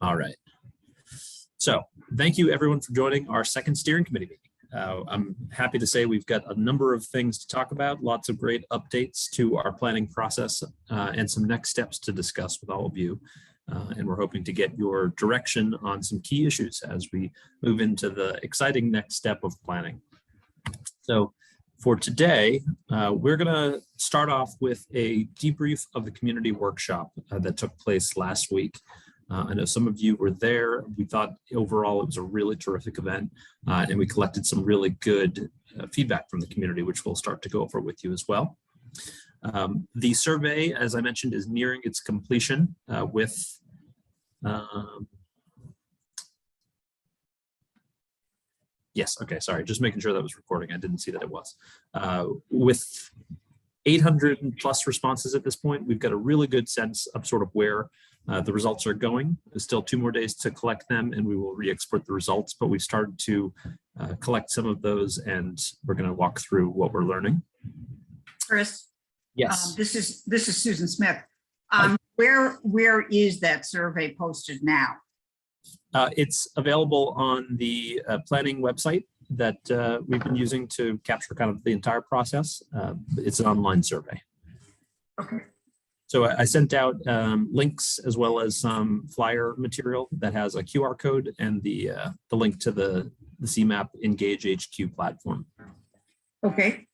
All right. So thank you everyone for joining our second steering committee meeting. I'm happy to say we've got a number of things to talk about, lots of great updates to our planning process and some next steps to discuss with all of you. And we're hoping to get your direction on some key issues as we move into the exciting next step of planning. So for today, we're going to start off with a debrief of the community workshop that took place last week. I know some of you were there. We thought overall it was a really terrific event, and we collected some really good feedback from the community, which we'll start to go over with you as well. The survey, as I mentioned, is nearing its completion with yes, okay, sorry, just making sure that was recording. I didn't see that it was. With 800 plus responses at this point, we've got a really good sense of sort of where the results are going. There's still 2 more days to collect them and we will re-export the results, but we've started to collect some of those and we're going to walk through what we're learning. Chris? Yes. This is Susan Smith. Where is that survey posted now? It's available on the planning website that we've been using to capture kind of the entire process. It's an online survey. Okay. So I sent out links as well as some flyer material that has a QR code and the link to the CMAP Engage HQ platform. Okay.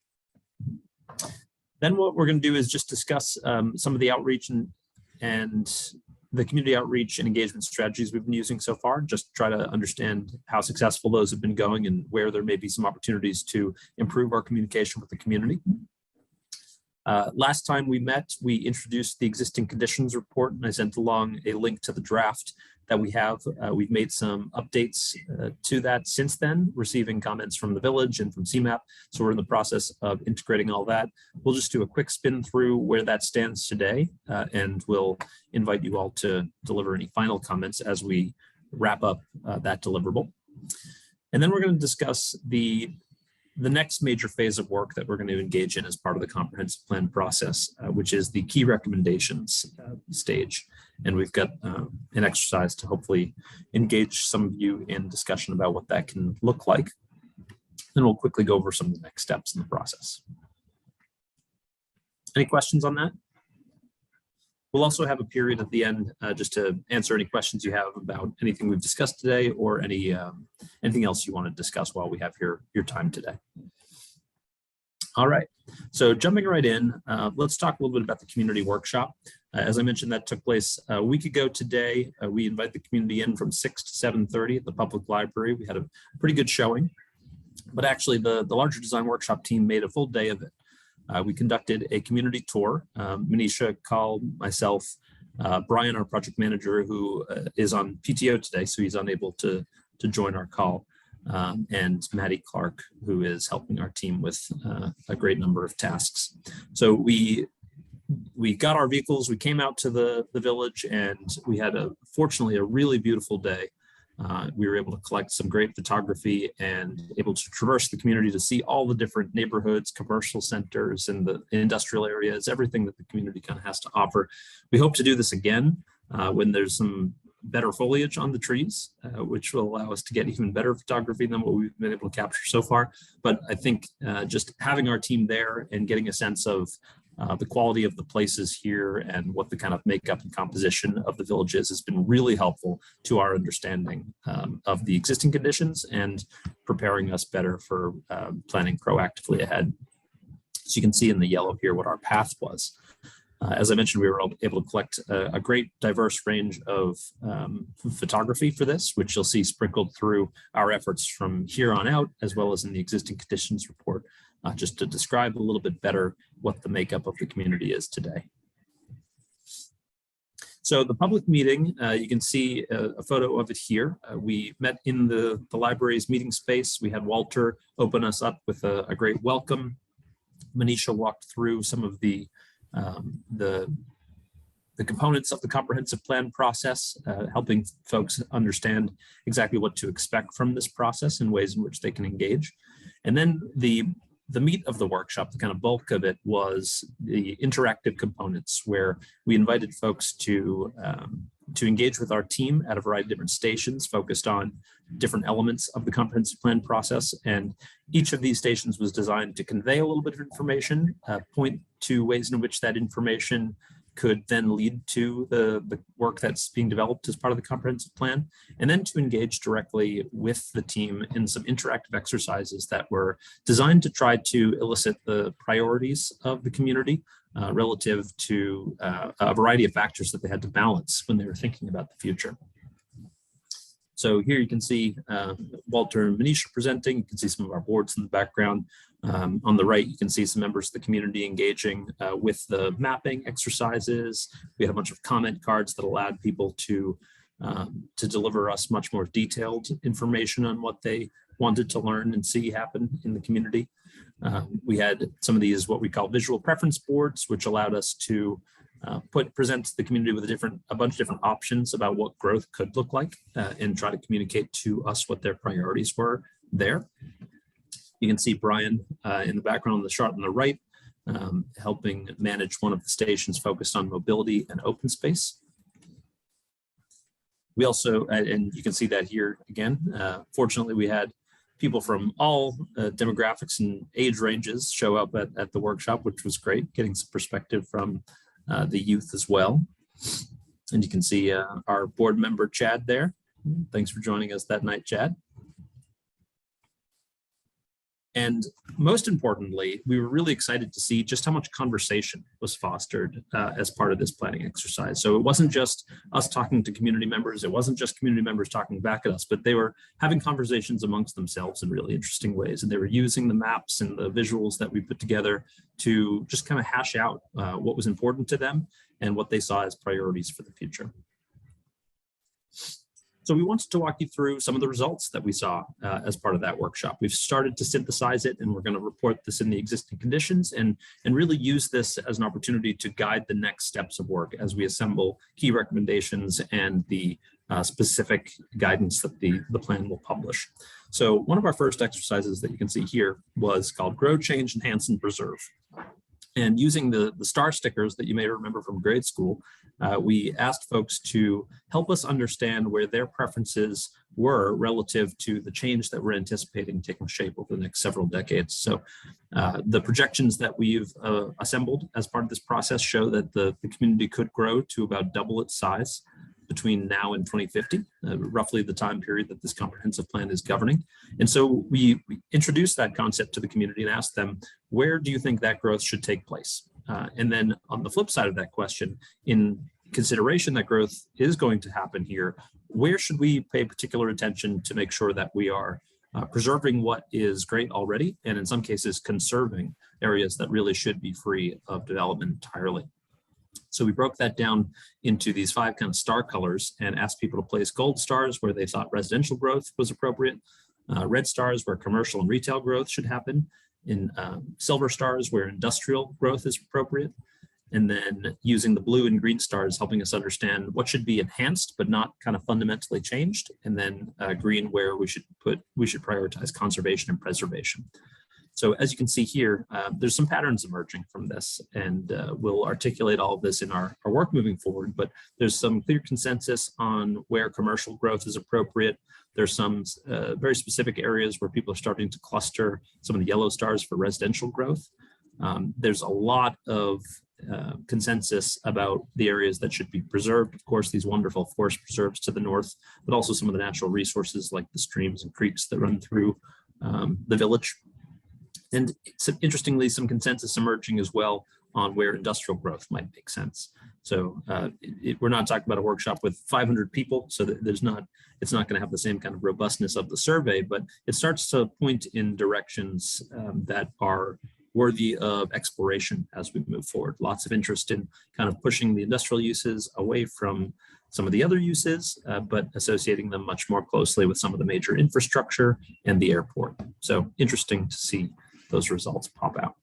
Then what we're going to do is just discuss some of the outreach and the community outreach and engagement strategies we've been using so far, just try to understand how successful those have been going and where there may be some opportunities to improve our communication with the community. Last time we met, we introduced the existing conditions report and I sent along a link to the draft that we have. We've made some updates to that since then, receiving comments from the village and from CMAP. So we're in the process of integrating all that. We'll just do a quick spin through where that stands today and we'll invite you all to deliver any final comments as we wrap up that deliverable. And then we're going to discuss the next major phase of work that we're going to engage in as part of the comprehensive plan process, which is the key recommendations stage. And we've got an exercise to hopefully engage some of you in discussion about what that can look like. Then we'll quickly go over some of the next steps in the process. Any questions on that? We'll also have a period at the end just to answer any questions you have about anything we've discussed today or anything else you want to discuss while we have your time today. All right, so jumping right in, let's talk a little bit about the community workshop. As I mentioned, that took place a week ago today. We invite the community in from 6 to 7:30 at the public library. We had a pretty good showing, but actually the larger design workshop team made a full day of it. We conducted a community tour. Manisha called myself, Brian, our project manager, who is on PTO today, so he's unable to join our call, and Maddie Clark, who is helping our team with a great number of tasks. So we got our vehicles, we came out to the village, and we had fortunately a really beautiful day. We were able to collect some great photography and able to traverse the community to see all the different neighborhoods, commercial centers, and the industrial areas, everything that the community kind of has to offer. We hope to do this again when there's some better foliage on the trees, which will allow us to get even better photography than what we've been able to capture so far. But I think just having our team there and getting a sense of the quality of the places here and what the kind of makeup and composition of the village is has been really helpful to our understanding of the existing conditions and preparing us better for planning proactively ahead. So you can see in the yellow here what our path was. As I mentioned, we were able to collect a great diverse range of photography for this, which you'll see sprinkled through our efforts from here on out, as well as in the existing conditions report, just to describe a little bit better what the makeup of the community is today. So the public meeting, you can see a photo of it here. We met in the library's meeting space. We had Walter open us up with a great welcome. Manisha walked through some of the components of the comprehensive plan process, helping folks understand exactly what to expect from this process and ways in which they can engage. And then the the meat of the workshop, the kind of bulk of it, was the interactive components, where we invited folks to engage with our team at a variety of different stations focused on different elements of the comprehensive plan process. And each of these stations was designed to convey a little bit of information, point to ways in which that information could then lead to the work that's being developed as part of the comprehensive plan, and then to engage directly with the team in some interactive exercises that were designed to try to elicit the priorities of the community relative to a variety of factors that they had to balance when they were thinking about the future. So here you can see Walter and Manisha presenting. You can see some of our boards in the background. On the right, you can see some members of the community engaging with the mapping exercises. We had a bunch of comment cards that allowed people to deliver us much more detailed information on what they wanted to learn and see happen in the community. We had some of these, what we call visual preference boards, which allowed us to present the community with a bunch of different options about what growth could look like and try to communicate to us what their priorities were there. You can see Brian in the background on the chart on the right, helping manage one of the stations focused on mobility and open space. We also, and you can see that here again, fortunately we had people from all demographics and age ranges show up at the workshop, which was great, getting some perspective from the youth as well. And you can see our board member, Chad, there. Thanks for joining us that night, Chad. And most importantly, we were really excited to see just how much conversation was fostered as part of this planning exercise. So it wasn't just us talking to community members, it wasn't just community members talking back at us, but they were having conversations amongst themselves in really interesting ways. And they were using the maps and the visuals that we put together to just kind of hash out what was important to them and what they saw as priorities for the future. So we wanted to walk you through some of the results that we saw as part of that workshop. We've started to synthesize it, and we're going to report this in the existing conditions and really use this as an opportunity to guide the next steps of work as we assemble key recommendations and the specific guidance that the plan will publish. So one of our first exercises that you can see here was called Grow, Change, Enhance, and Preserve. And using the star stickers that you may remember from grade school, we asked folks to help us understand where their preferences were relative to the change that we're anticipating taking shape over the next several decades. So the projections that we've assembled as part of this process show that the community could grow to about double its size between now and 2050, roughly the time period that this comprehensive plan is governing. And so we introduced that concept to the community and asked them, where do you think that growth should take place? And then on the flip side of that question, in consideration that growth is going to happen here, where should we pay particular attention to make sure that we are preserving what is great already, and in some cases conserving areas that really should be free of development entirely? So we broke that down into these 5 kind of star colors and asked people to place gold stars where they thought residential growth was appropriate, red stars where commercial and retail growth should happen, in silver stars where industrial growth is appropriate, and then using the blue and green stars helping us understand what should be enhanced but not kind of fundamentally changed, and then green where we should prioritize conservation and preservation. So as you can see here, there's some patterns emerging from this, and we'll articulate all of this in our work moving forward, but there's some clear consensus on where commercial growth is appropriate. There's some very specific areas where people are starting to cluster some of the yellow stars for residential growth. There's a lot of consensus about the areas that should be preserved. Of course, these wonderful forest preserves to the north, but also some of the natural resources like the streams and creeks that run through the village. And interestingly, some consensus emerging as well on where industrial growth might make sense. So we're not talking about a workshop with 500 people, so that it's not going to have the same kind of robustness of the survey, but it starts to point in directions that are worthy of exploration as we move forward. Lots of interest in kind of pushing the industrial uses away from some of the other uses, but associating them much more closely with some of the major infrastructure and the airport. So interesting to see those results pop out.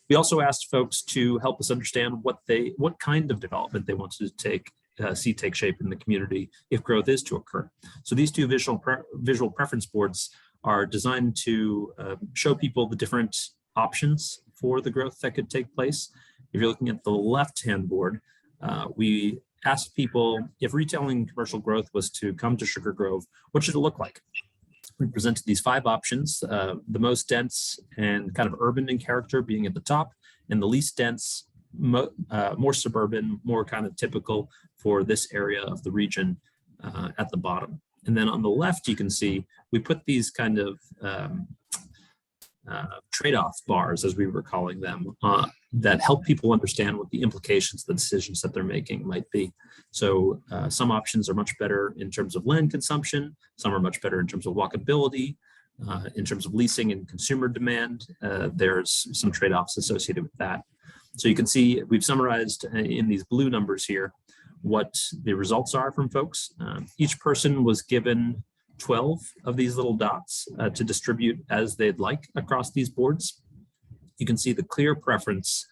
We also asked folks to help us understand what kind of development they wanted to see take shape in the community if growth is to occur. So these 2 visual preference boards are designed to show people the different options for the growth that could take place. If you're looking at the left-hand board, we asked people if retail and commercial growth was to come to Sugar Grove, what should it look like? We presented these 5 options, the most dense and kind of urban in character being at the top, and the least dense, more suburban, more kind of typical for this area of the region at the bottom. And then on the left, you can see we put these kind of trade-off bars, as we were calling them, that help people understand what the implications of the decisions that they're making might be. So some options are much better in terms of land consumption, some are much better in terms of walkability, in terms of leasing and consumer demand. There's some trade-offs associated with that. So you can see we've summarized in these blue numbers here what the results are from folks. Each person was given 12 of these little dots to distribute as they'd like across these boards. You can see the clear preference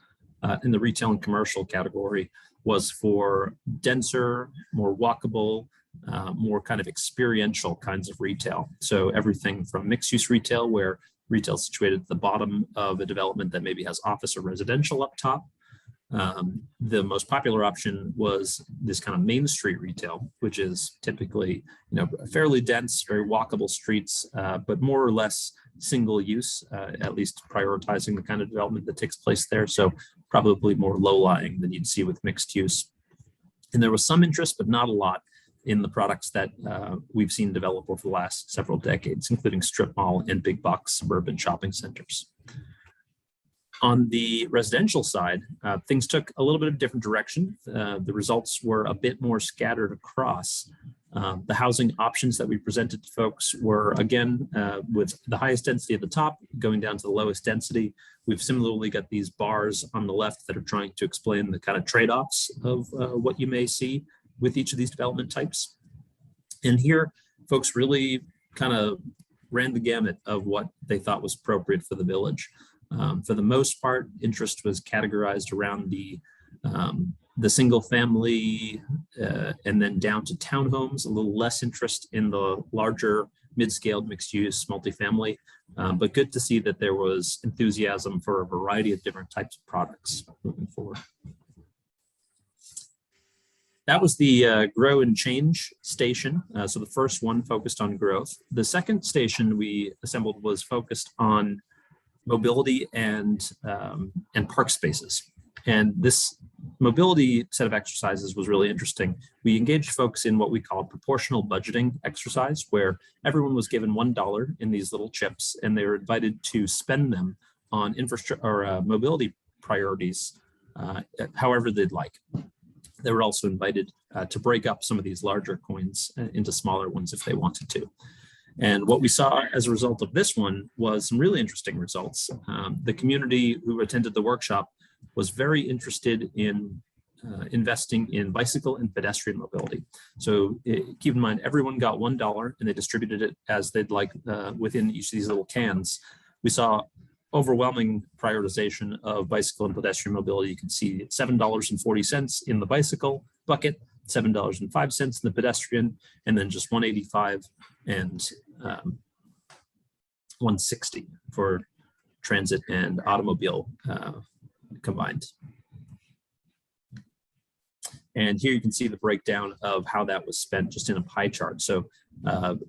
in the retail and commercial category was for denser, more walkable, more kind of experiential kinds of retail. So everything from mixed use retail, where retail is situated at the bottom of a development that maybe has office or residential up top. The most popular option was this kind of main street retail, which is typically, fairly dense, very walkable streets, but more or less single use, at least prioritizing the kind of development that takes place there. So probably more low-lying than you'd see with mixed use. And there was some interest, but not a lot, in the products that we've seen develop over the last several decades, including strip mall and big box suburban shopping centers. On the residential side, things took a little bit of a different direction. The results were a bit more scattered across. The housing options that we presented to folks were, again, with the highest density at the top, going down to the lowest density. We've similarly got these bars on the left that are trying to explain the kind of trade-offs of what you may see with each of these development types. And here, folks really kind of ran the gamut of what they thought was appropriate for the village. For the most part, interest was categorized around the single family and then down to townhomes, a little less interest in the larger mid-scaled mixed use multifamily, but good to see that there was enthusiasm for a variety of different types of products moving forward. That was the Grow and Change station. So the first one focused on growth. The second station we assembled was focused on mobility and park spaces. And this mobility set of exercises was really interesting. We engaged folks in what we call a proportional budgeting exercise, where everyone was given $1 in these little chips, and they were invited to spend them on infrastructure or mobility priorities, however they'd like. They were also invited to break up some of these larger coins into smaller ones if they wanted to. And what we saw as a result of this one was some really interesting results. The community who attended the workshop was very interested in investing in bicycle and pedestrian mobility. So keep in mind, everyone got $1 and they distributed it as they'd like within each of these little cans. We saw overwhelming prioritization of bicycle and pedestrian mobility. You can see $7.40 in the bicycle bucket, $7.05 in the pedestrian, and then just $1.85 and $1.60 for transit and automobile combined. And here you can see the breakdown of how that was spent just in a pie chart. So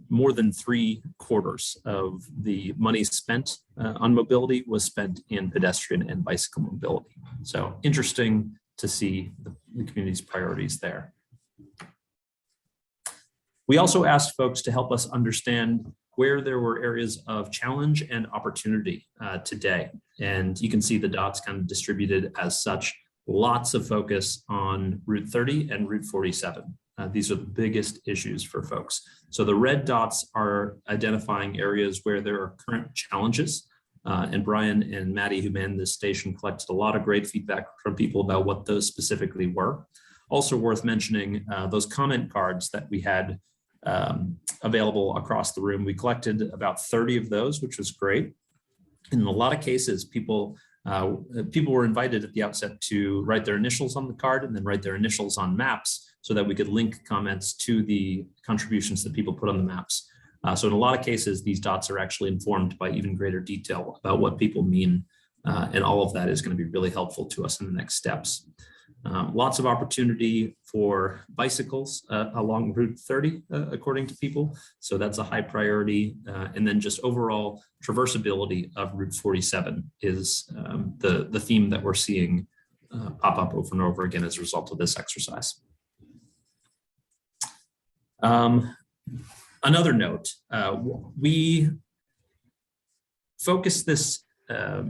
more than 3/4 of the money spent on mobility was spent in pedestrian and bicycle mobility. So interesting to see the community's priorities there. We also asked folks to help us understand where there were areas of challenge and opportunity today. And you can see the dots kind of distributed as such. Lots of focus on Route 30 and Route 47. These are the biggest issues for folks. So the red dots are identifying areas where there are current challenges. And Brian and Maddie, who manned this station, collected a lot of great feedback from people about what those specifically were. Also worth mentioning, those comment cards that we had available across the room. We collected about 30 of those, which was great. In a lot of cases, people were invited at the outset to write their initials on the card and then write their initials on maps so that we could link comments to the contributions that people put on the maps. So in a lot of cases, these dots are actually informed by even greater detail about what people mean. And all of that is going to be really helpful to us in the next steps. Lots of opportunity for bicycles along Route 30, according to people. So that's a high priority. And then just overall traversability of Route 47 is the theme that we're seeing pop up over and over again as a result of this exercise. Another note, we focused this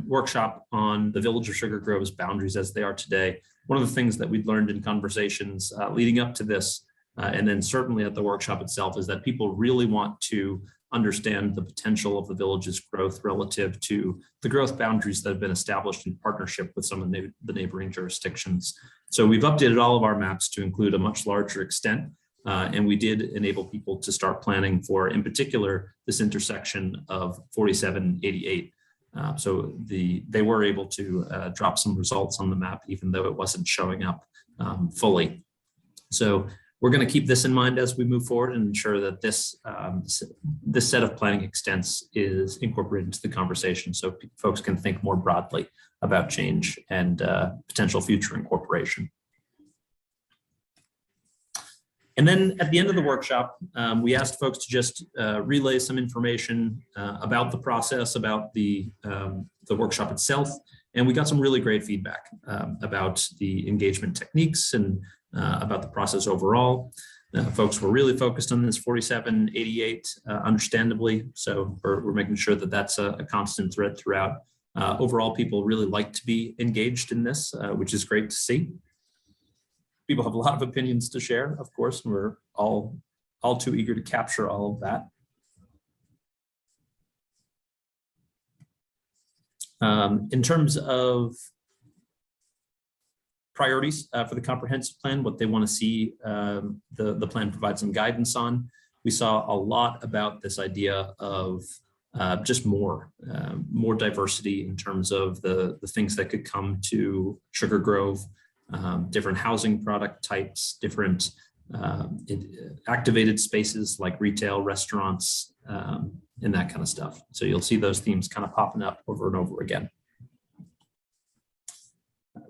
workshop on the Village of Sugar Grove's boundaries as they are today. One of the things that we'd learned in conversations leading up to this, and then certainly at the workshop itself, is that people really want to understand the potential of the village's growth relative to the growth boundaries that have been established in partnership with some of the neighboring jurisdictions. So we've updated all of our maps to include a much larger extent, and we did enable people to start planning for, in particular, this intersection of 4788. So they were able to drop some results on the map, even though it wasn't showing up fully. So we're going to keep this in mind as we move forward and ensure that this set of planning extents is incorporated into the conversation so folks can think more broadly about change and potential future incorporation. And then at the end of the workshop, we asked folks to just relay some information about the process, about the workshop itself, and we got some really great feedback about the engagement techniques and about the process overall. Folks were really focused on this 4788, understandably, so we're making sure that that's a constant thread throughout. Overall, people really like to be engaged in this, which is great to see. People have a lot of opinions to share, of course, and we're all too eager to capture all of that. In terms of priorities for the comprehensive plan, what they want to see the plan provide some guidance on, we saw a lot about this idea of just more diversity in terms of the things that could come to Sugar Grove. Different housing product types, different activated spaces like retail, restaurants, and that kind of stuff. So you'll see those themes kind of popping up over and over again.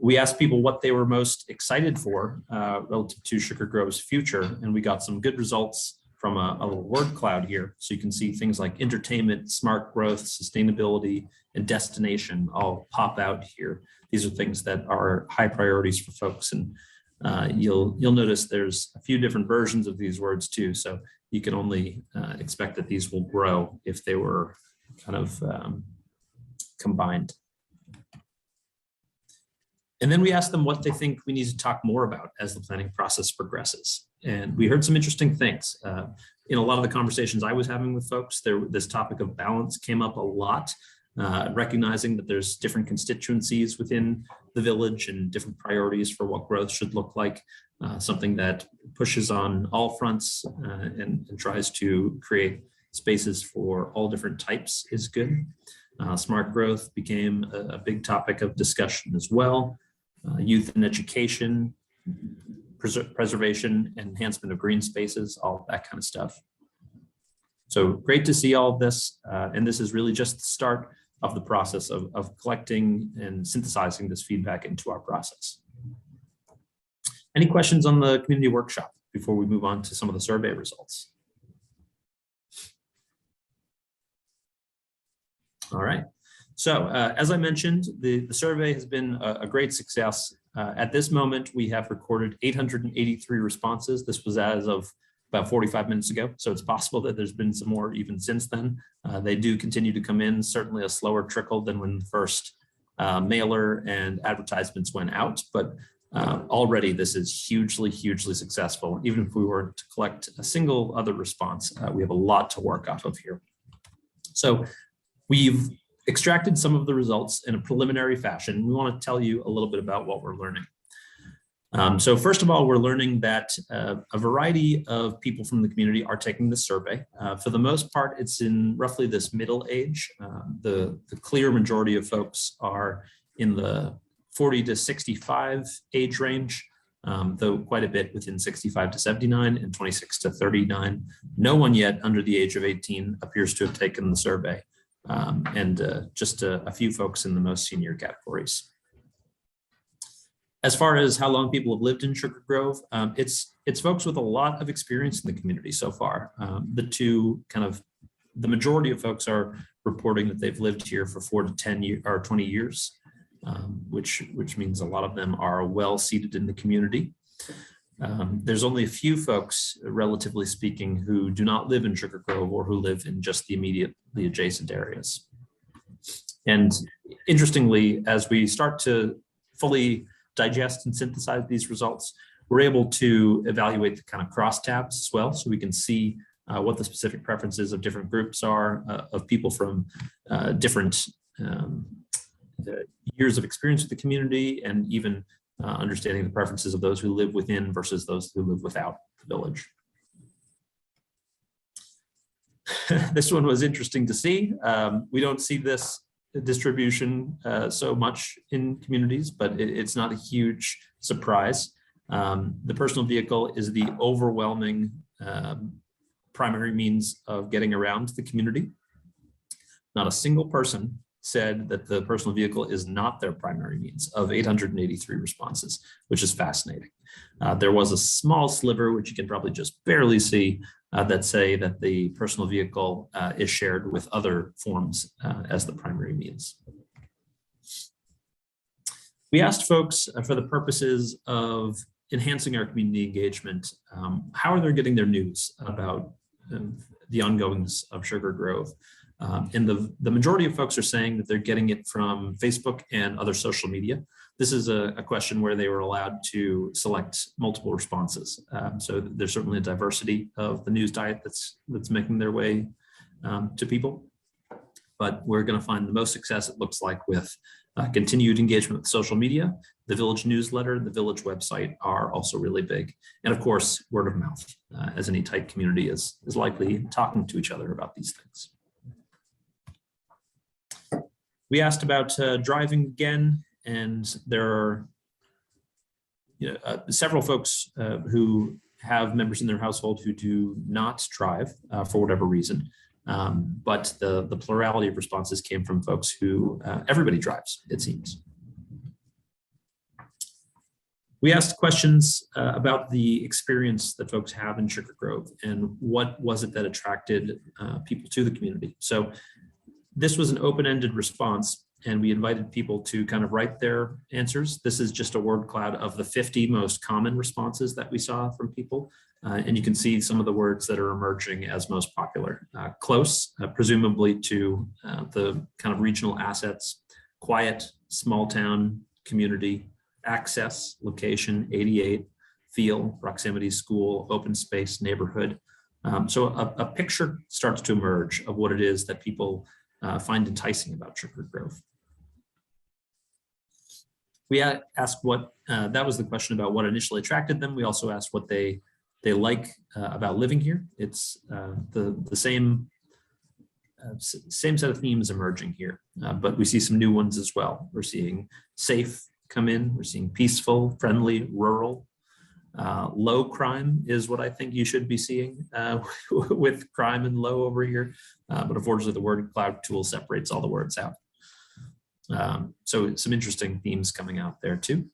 We asked people what they were most excited for relative to Sugar Grove's future, and we got some good results from a little word cloud here. So you can see things like entertainment, smart growth, sustainability, and destination all pop out here. These are things that are high priorities for folks, and you'll notice there's a few different versions of these words too. So you can only expect that these will grow if they were kind of combined. And then we asked them what they think we need to talk more about as the planning process progresses. And we heard some interesting things. In a lot of the conversations I was having with folks, this topic of balance came up a lot, recognizing that there's different constituencies within the village and different priorities for what growth should look like, something that pushes on all fronts and tries to create spaces for all different types is good. Smart growth became a big topic of discussion as well. Youth and education, preservation, enhancement of green spaces, all that kind of stuff. So great to see all of this. And this is really just the start of the process of collecting and synthesizing this feedback into our process. Any questions on the community workshop before we move on to some of the survey results? All right. So as I mentioned, the survey has been a great success. At this moment, we have recorded 883 responses. This was as of about 45 minutes ago. So it's possible that there's been some more even since then. They do continue to come in, certainly a slower trickle than when the first mailer and advertisements went out. But already this is hugely, hugely successful. Even if we were to collect a single other response, we have a lot to work off of here. So we've extracted some of the results in a preliminary fashion. We want to tell you a little bit about what we're learning. So first of all, we're learning that a variety of people from the community are taking this survey. For the most part, it's in roughly this middle age. The clear majority of folks are in the 40 to 65 age range. though quite a bit within 65 to 79 and 26 to 39. No one yet under the age of 18 appears to have taken the survey, and just a few folks in the most senior categories. As far as how long people have lived in Sugar Grove, it's folks with a lot of experience in the community so far. The majority of folks are reporting that they've lived here for 4 to 10 years or 20 years, which means a lot of them are well seated in the community. There's only a few folks, relatively speaking, who do not live in Sugar Grove or who live in just the immediately adjacent areas. And interestingly, as we start to fully digest and synthesize these results, we're able to evaluate the kind of crosstabs as well, so we can see what the specific preferences of different groups are, of people from different years of experience with the community, and even understanding the preferences of those who live within versus those who live without the village. This one was interesting to see. We don't see this distribution so much in communities, but it's not a huge surprise. The personal vehicle is the overwhelming primary means of getting around the community. Not a single person said that the personal vehicle is not their primary means, of 883 responses, which is fascinating. There was a small sliver, which you can probably just barely see, that say that the personal vehicle is shared with other forms as the primary means. We asked folks, for the purposes of enhancing our community engagement, how are they getting their news about the ongoings of Sugar Grove? And the majority of folks are saying that they're getting it from Facebook and other social media. This is a question where they were allowed to select multiple responses. So there's certainly a diversity of the news diet that's making their way to people. But we're going to find the most success, it looks like, with continued engagement with social media. The village newsletter, the village website are also really big. And of course, word of mouth, as any tight community is likely talking to each other about these things. We asked about driving again, and there are several folks who have members in their household who do not drive for whatever reason. But the plurality of responses came from folks who everybody drives, it seems. We asked questions about the experience that folks have in Sugar Grove and what was it that attracted people to the community. So this was an open-ended response, and we invited people to kind of write their answers. This is just a word cloud of the 50 most common responses that we saw from people. And you can see some of the words that are emerging as most popular. Close, presumably to the kind of regional assets, quiet, small town, community, access, location, 88, feel, proximity, school, open space, neighborhood. So a picture starts to emerge of what it is that people find enticing about Sugar Grove. We asked what, that was the question about what initially attracted them. We also asked what they like about living here. It's the same set of themes emerging here, but we see some new ones as well. We're seeing safe come in. We're seeing peaceful, friendly, rural. Low crime is what I think you should be seeing with crime and low over here. But unfortunately, the word cloud tool separates all the words out. So some interesting themes coming out there too.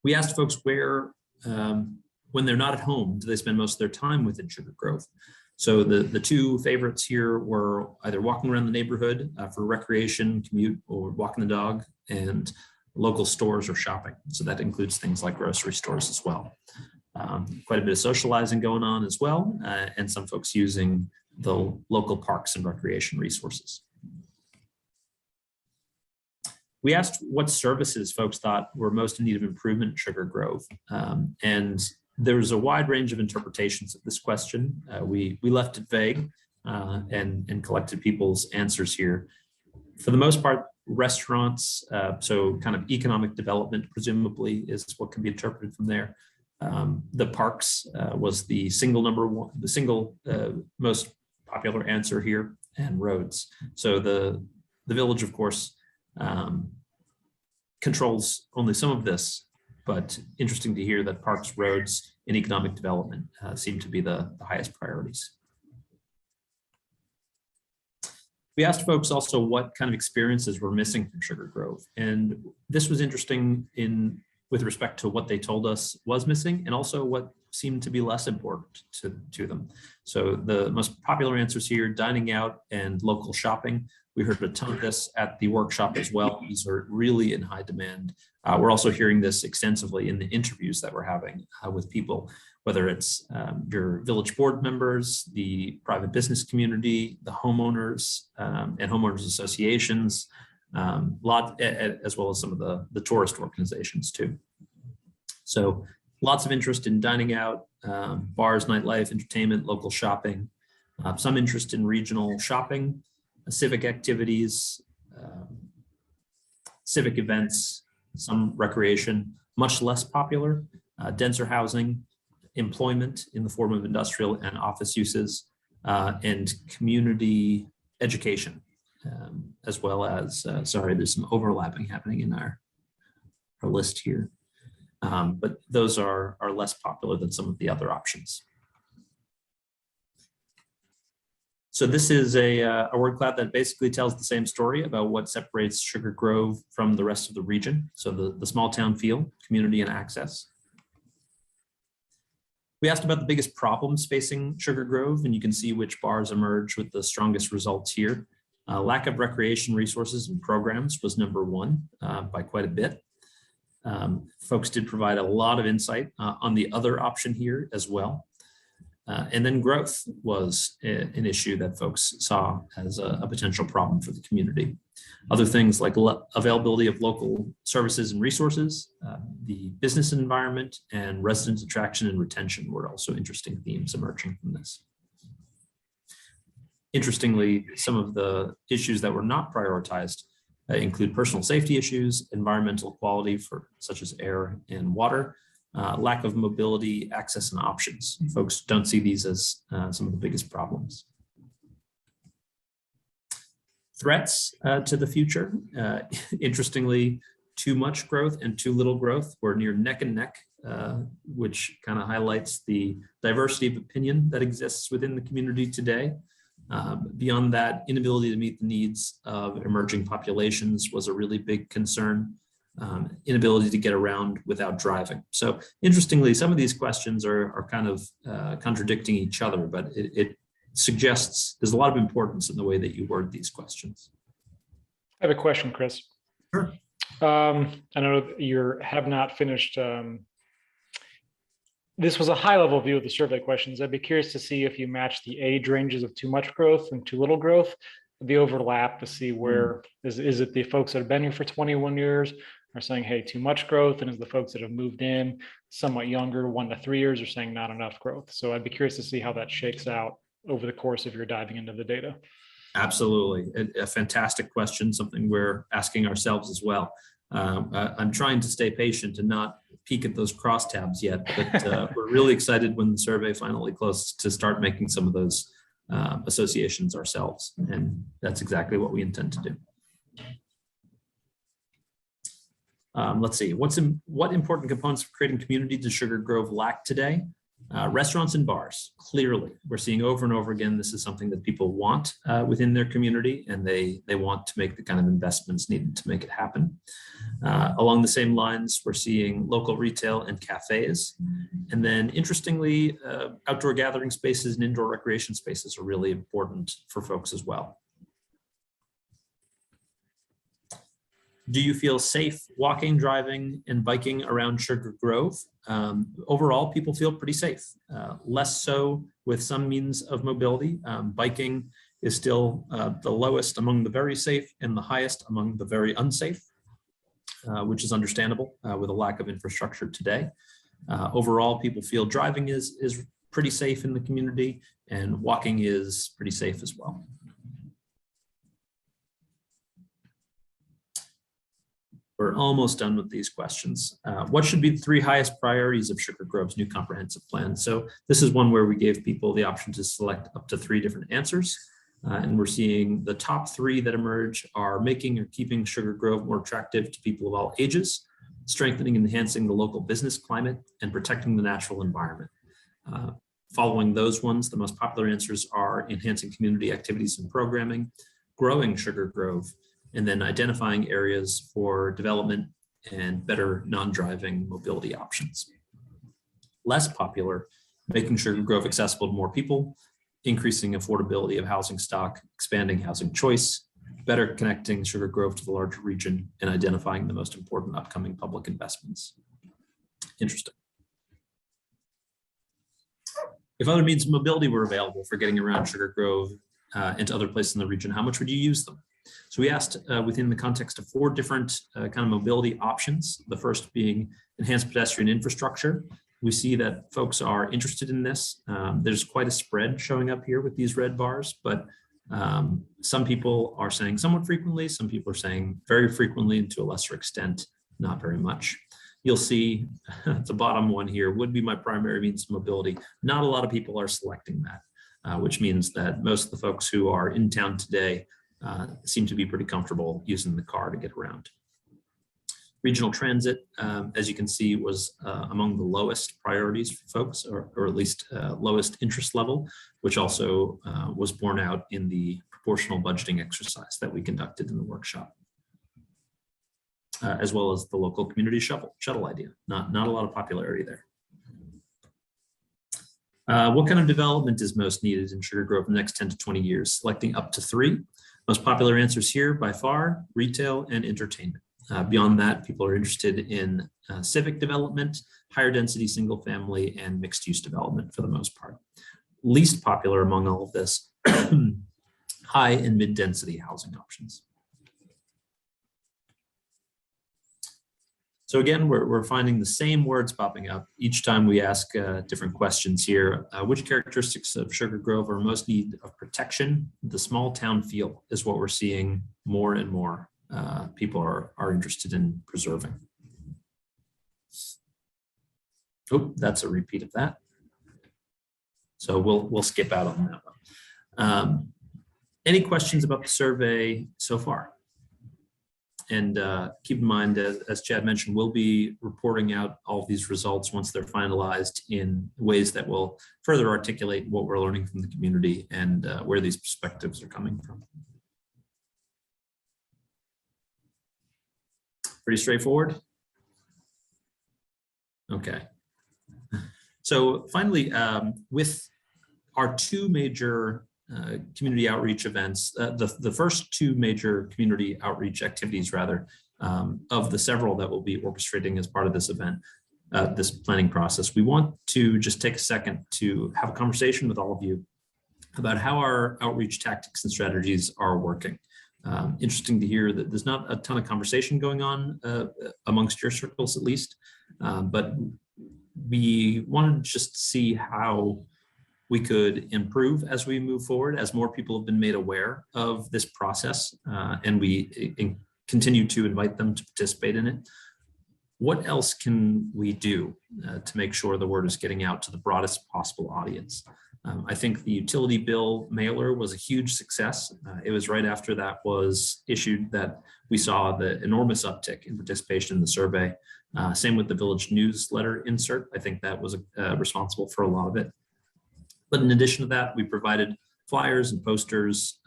We asked folks where, when they're not at home, do they spend most of their time within Sugar Grove? So the two favorites here were either walking around the neighborhood for recreation, commute, or walking the dog, and local stores or shopping. So that includes things like grocery stores as well. Quite a bit of socializing going on as well, and some folks using the local parks and recreation resources. We asked what services folks thought were most in need of improvement in Sugar Grove. And there's a wide range of interpretations of this question. We left it vague and collected people's answers here. For the most part, restaurants, so kind of economic development, presumably, is what can be interpreted from there. The parks was the single most popular answer here, and roads. So the village, of course, controls only some of this, but interesting to hear that parks, roads, and economic development seem to be the highest priorities. We asked folks also what kind of experiences were missing from Sugar Grove. And this was interesting with respect to what they told us was missing and also what seemed to be less important to them. So the most popular answers here, dining out and local shopping. We heard a ton of this at the workshop as well. These are really in high demand. We're also hearing this extensively in the interviews that we're having with people, whether it's your village board members, the private business community, the homeowners and homeowners associations, as well as some of the tourist organizations too. So lots of interest in dining out, bars, nightlife, entertainment, local shopping, some interest in regional shopping, civic activities, civic events, some recreation, much less popular, denser housing, employment in the form of industrial and office uses, and community education, as well as, sorry, there's some overlapping happening in our list here. But those are less popular than some of the other options. So this is a word cloud that basically tells the same story about what separates Sugar Grove from the rest of the region. So the small town feel, community, and access. We asked about the biggest problems facing Sugar Grove, and you can see which bars emerge with the strongest results here. Lack of recreation resources and programs was number one by quite a bit. Folks did provide a lot of insight on the other option here as well. And then growth was an issue that folks saw as a potential problem for the community. Other things like availability of local services and resources, the business environment, and resident attraction and retention were also interesting themes emerging from this. Interestingly, some of the issues that were not prioritized include personal safety issues, environmental quality such as air and water, lack of mobility, access, and options. Folks don't see these as some of the biggest problems. Threats to the future. Interestingly, too much growth and too little growth were near neck and neck, which kind of highlights the diversity of opinion that exists within the community today. Beyond that, inability to meet the needs of emerging populations was a really big concern. Inability to get around without driving. So interestingly, some of these questions are kind of contradicting each other, but it suggests there's a lot of importance in the way that you word these questions. I have a question, Chris. Sure. I know you have not finished. This was a high-level view of the survey questions. I'd be curious to see if you match the age ranges of too much growth and too little growth, the overlap to see where is it the folks that have been here for 21 years are saying, hey, too much growth, and is the folks that have moved in somewhat younger, 1 to 3 years, are saying not enough growth. So I'd be curious to see how that shakes out over the course of your diving into the data. Absolutely. A fantastic question, something we're asking ourselves as well. I'm trying to stay patient and not peek at those crosstabs yet, but we're really excited when the survey finally closes to start making some of those associations ourselves. And that's exactly what we intend to do. Let's see, what important components of creating community does Sugar Grove lack today? Restaurants and bars, clearly. We're seeing over and over again, this is something that people want within their community, and they want to make the kind of investments needed to make it happen. Along the same lines, we're seeing local retail and cafes. And then interestingly, outdoor gathering spaces and indoor recreation spaces are really important for folks as well. Do you feel safe walking, driving, and biking around Sugar Grove? Overall, people feel pretty safe. Less so with some means of mobility. Biking is still the lowest among the very safe and the highest among the very unsafe, which is understandable with a lack of infrastructure today. Overall, people feel driving is pretty safe in the community, and walking is pretty safe as well. We're almost done with these questions. What should be the 3 highest priorities of Sugar Grove's new comprehensive plan? So this is one where we gave people the option to select up to 3 different answers. And we're seeing the top 3 that emerge are making or keeping Sugar Grove more attractive to people of all ages, strengthening and enhancing the local business climate, and protecting the natural environment. Following those ones, the most popular answers are enhancing community activities and programming, growing Sugar Grove, and then identifying areas for development and better non-driving mobility options. Less popular, making Sugar Grove accessible to more people, increasing affordability of housing stock, expanding housing choice, better connecting Sugar Grove to the larger region, and identifying the most important upcoming public investments. Interesting. If other means of mobility were available for getting around Sugar Grove and to other places in the region, how much would you use them? So we asked within the context of 4 different kind of mobility options, the first being enhanced pedestrian infrastructure. We see that folks are interested in this. There's quite a spread showing up here with these red bars, but some people are saying somewhat frequently, some people are saying very frequently, and to a lesser extent, not very much. You'll see the bottom one here would be my primary means of mobility. Not a lot of people are selecting that, which means that most of the folks who are in town today seem to be pretty comfortable using the car to get around. Regional transit, as you can see, was among the lowest priorities for folks, or at least lowest interest level, which also was borne out in the proportional budgeting exercise that we conducted in the workshop, as well as the local community shuttle idea. Not a lot of popularity there. What kind of development is most needed in Sugar Grove in the next 10 to 20 years? Selecting up to 3. Most popular answers here by far, retail and entertainment. Beyond that, people are interested in civic development, higher density single family, and mixed use development for the most part. Least popular among all of this, high and mid density housing options. So again, we're finding the same words popping up each time we ask different questions here. Which characteristics of Sugar Grove are most need of protection? The small town feel is what we're seeing more and more. People are interested in preserving. Oh, that's a repeat of that. So we'll skip out on that one. Any questions about the survey so far? And keep in mind, as Chad mentioned, we'll be reporting out all of these results once they're finalized in ways that will further articulate what we're learning from the community and where these perspectives are coming from. Pretty straightforward. Okay. So finally, with our 2 major community outreach events, the first 2 major community outreach activities, rather, of the several that we'll be orchestrating as part of this event, this planning process, we want to just take a second to have a conversation with all of you about how our outreach tactics and strategies are working. Interesting to hear that there's not a ton of conversation going on amongst your circles, at least, but we wanted to just see how we could improve as we move forward, as more people have been made aware of this process, and we continue to invite them to participate in it. What else can we do to make sure the word is getting out to the broadest possible audience? I think the utility bill mailer was a huge success. It was right after that was issued that we saw the enormous uptick in participation in the survey. Same with the village newsletter insert. I think that was responsible for a lot of it. But in addition to that, we provided flyers and posters,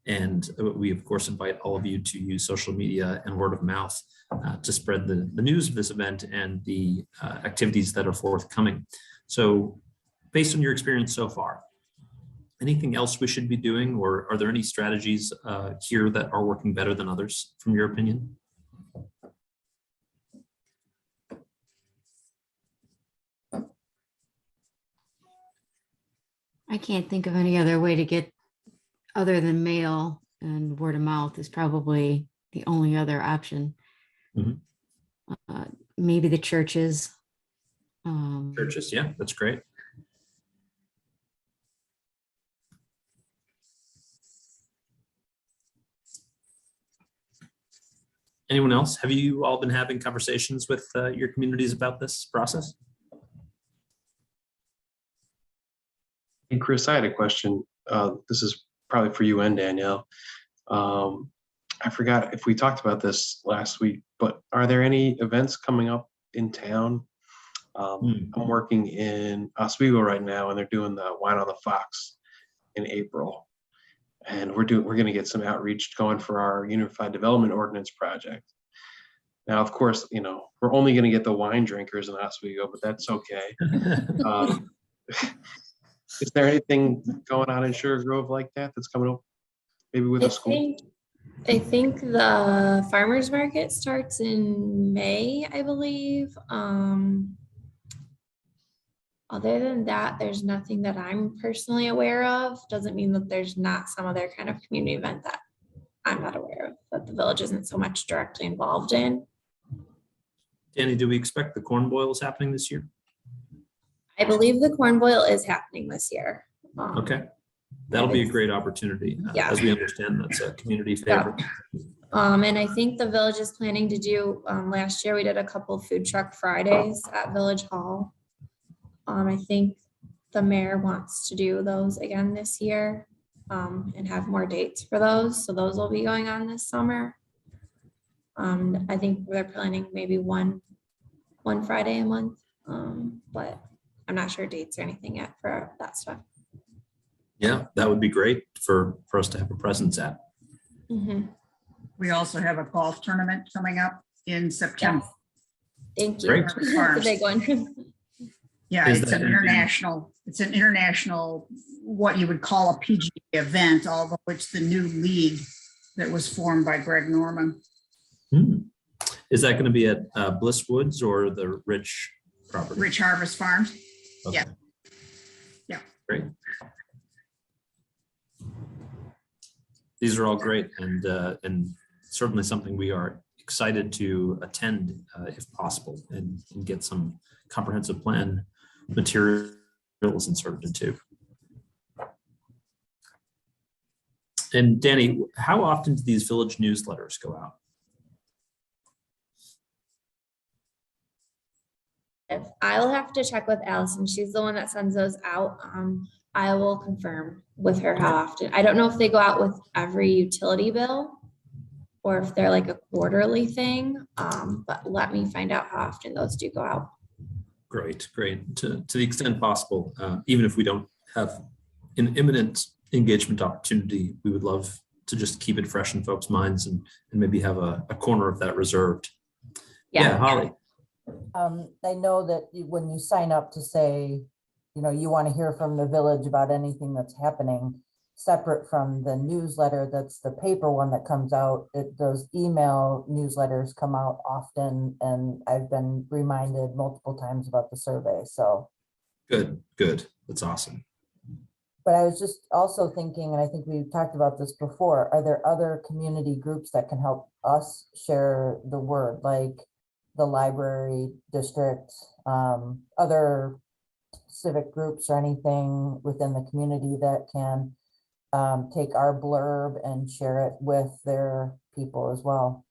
and we of course invite all of you to use social media and word of mouth to spread the news of this event and the activities that are forthcoming. So based on your experience so far, anything else we should be doing, or are there any strategies here that are working better than others from your opinion? I can't think of any other way to get, other than mail, and word of mouth is probably the only other option. Mm-hmm. Maybe the churches. Churches, yeah, that's great. Anyone else? Have you all been having conversations with your communities about this process? Hey, Chris, I had a question. This is probably for you and Danielle. I forgot if we talked about this last week, but are there any events coming up in town? I'm working in Oswego right now, and they're doing the Wine on the Fox in April. And we're going to get some outreach going for our Unified Development Ordinance project. Now, of course, we're only going to get the wine drinkers in Oswego, but that's okay. Is there anything going on in Sugar Grove like that that's coming up? Maybe with a school? I think the farmers market starts in May, I believe. Other than that, there's nothing that I'm personally aware of. Doesn't mean that there's not some other kind of community event that I'm not aware of, that the village isn't so much directly involved in. Danny, do we expect the corn boils happening this year? I believe the corn boil is happening this year. Okay, that'll be a great opportunity. Yeah. As we understand, that's a community favorite. And I think the village is planning to do, last year we did a couple food truck Fridays at Village Hall. I think the mayor wants to do those again this year, and have more dates for those. So those will be going on this summer. I think they're planning maybe one Friday a month, but I'm not sure dates or anything yet for that stuff. Yeah, that would be great for us to have a presence at. Mhm. We also have a golf tournament coming up in September. Thank you. Great. The big one. Yeah, Is it's that an international, what you would call a PGA event, although it's the new league that was formed by Greg Norman. Is that going to be at Bliss Woods or the Rich property? Rich Harvest Farms. Okay. Yeah. Yeah. Great. These are all great, and certainly something we are excited to attend if possible, and get some comprehensive plan materials inserted into. And Danny, how often do these village newsletters go out? I'll have to check with Allison. She's the one that sends those out. I will confirm with her how often. I don't know if they go out with every utility bill or if they're like a quarterly thing, but let me find out how often those do go out. Great. To the extent possible, even if we don't have an imminent engagement opportunity, we would love to just keep it fresh in folks' minds and maybe have a corner of that reserved. Yeah, Holly. I know that when you sign up to say, you want to hear from the village about anything that's happening, separate from the newsletter, that's the paper one that comes out, those email newsletters come out often, and I've been reminded multiple times about the survey, so. Good. That's awesome. But I was just also thinking, and I think we've talked about this before, are there other community groups that can help us share the word, like the library district, other civic groups or anything within the community that can take our blurb and share it with their people as well?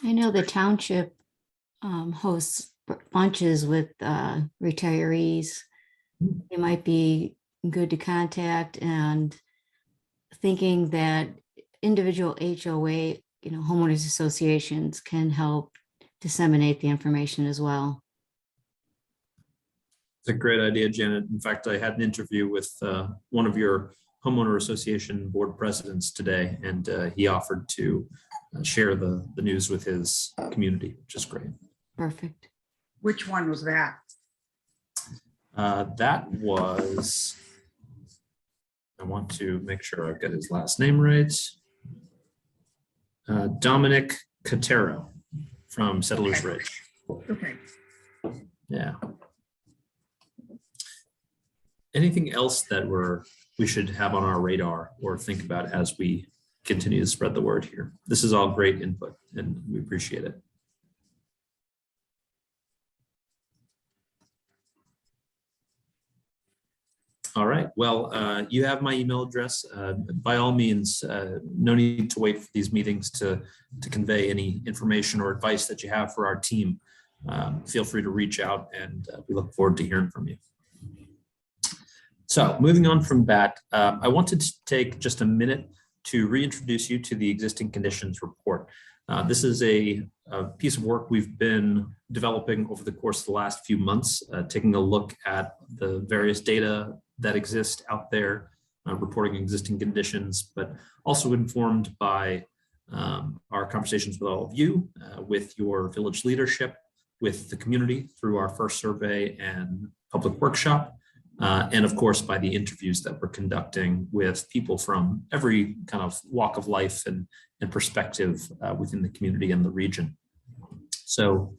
I know the township hosts lunches with retirees. It might be good to contact, and thinking that individual HOA, homeowners associations can help disseminate the information as well. It's a great idea, Janet. In fact, I had an interview with one of your homeowner association board presidents today, and he offered to share the news with his community, which is great. Perfect. Which one was that? That was, I want to make sure I've got his last name right. Dominic Catero from Settlers Ridge. Okay. Yeah. Anything else that we should have on our radar or think about as we continue to spread the word here? This is all great input, and we appreciate it. All right. Well, you have my email address. By all means, no need to wait for these meetings to convey any information or advice that you have for our team. Feel free to reach out, and we look forward to hearing from you. So moving on from that, I wanted to take just a minute to reintroduce you to the existing conditions report. This is a piece of work we've been developing over the course of the last few months, taking a look at the various data that exist out there, reporting existing conditions, but also informed by our conversations with all of you, with your village leadership, with the community through our first survey and public workshop, and of course by the interviews that we're conducting with people from every kind of walk of life and perspective within the community and the region. So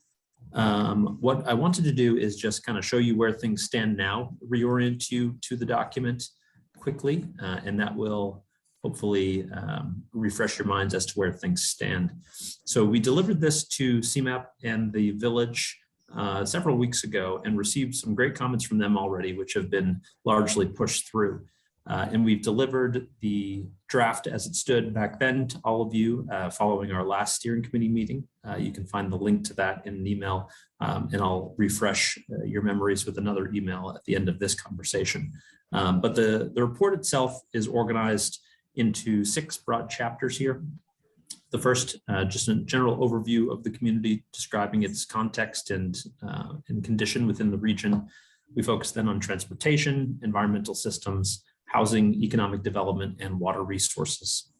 what I wanted to do is just kind of show you where things stand now, reorient you to the document quickly, and that will hopefully refresh your minds as to where things stand. So we delivered this to CMAP and the village several weeks ago and received some great comments from them already, which have been largely pushed through. And we've delivered the draft as it stood back then to all of you following our last steering committee meeting. You can find the link to that in an email, and I'll refresh your memories with another email at the end of this conversation. But the report itself is organized into 6 broad chapters here. The first, just a general overview of the community, describing its context and condition within the region. We focus then on transportation, environmental systems, housing, economic development, and water resources.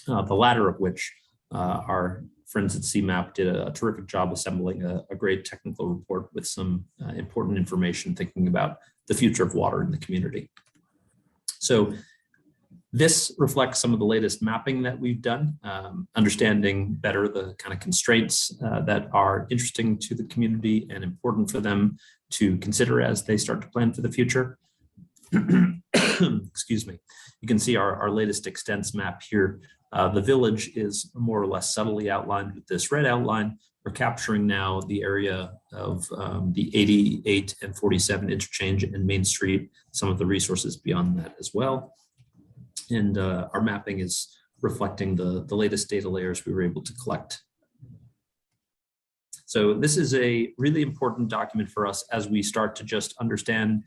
The latter of which our friends at CMAP did a terrific job assembling a great technical report with some important information thinking about the future of water in the community. So this reflects some of the latest mapping that we've done, understanding better the kind of constraints that are interesting to the community and important for them to consider as they start to plan for the future. Excuse me. You can see our latest extents map here. The village is more or less subtly outlined with this red outline. We're capturing now the area of the 88 and 47 interchange and Main Street, some of the resources beyond that as well. And our mapping is reflecting the latest data layers we were able to collect. So this is a really important document for us as we start to just understand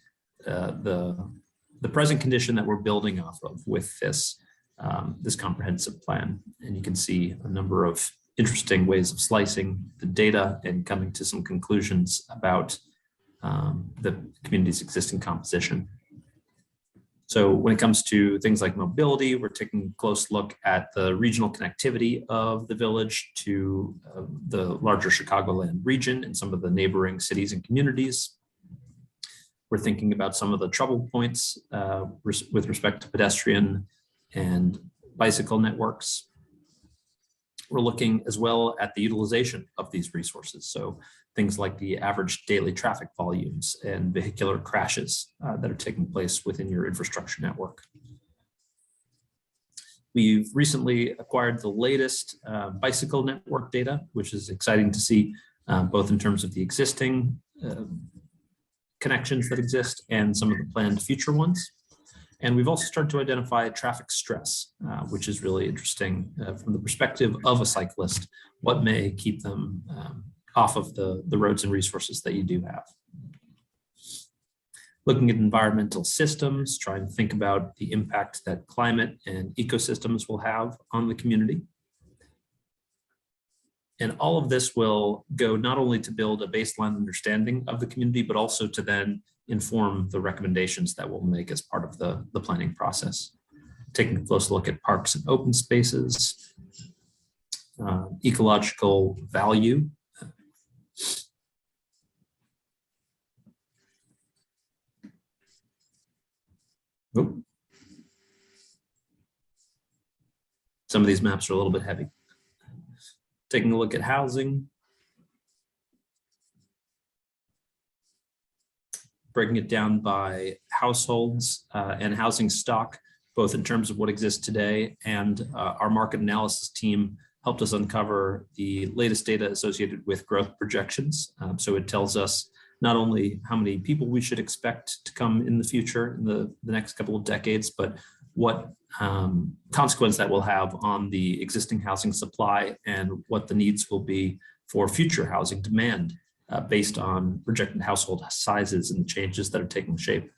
the present condition that we're building off of with this, this comprehensive plan. And you can see a number of interesting ways of slicing the data and coming to some conclusions about the community's existing composition. So when it comes to things like mobility, we're taking a close look at the regional connectivity of the village to the larger Chicagoland region and some of the neighboring cities and communities. We're thinking about some of the trouble points with respect to pedestrian and bicycle networks. We're looking as well at the utilization of these resources. So things like the average daily traffic volumes and vehicular crashes that are taking place within your infrastructure network. We've recently acquired the latest bicycle network data, which is exciting to see, both in terms of the existing connections that exist and some of the planned future ones. And we've also started to identify traffic stress, which is really interesting from the perspective of a cyclist, what may keep them off of the roads and resources that you do have. Looking at environmental systems, trying to think about the impact that climate and ecosystems will have on the community. And all of this will go not only to build a baseline understanding of the community, but also to then inform the recommendations that we'll make as part of the planning process. Taking a close look at parks and open spaces, ecological value. Oop. Some of these maps are a little bit heavy. Taking a look at housing. Breaking it down by households and housing stock, both in terms of what exists today, and our market analysis team helped us uncover the latest data associated with growth projections. So it tells us not only how many people we should expect to come in the future in the next couple of decades, but what consequence that will have on the existing housing supply and what the needs will be for future housing demand based on projected household sizes and changes that are taking shape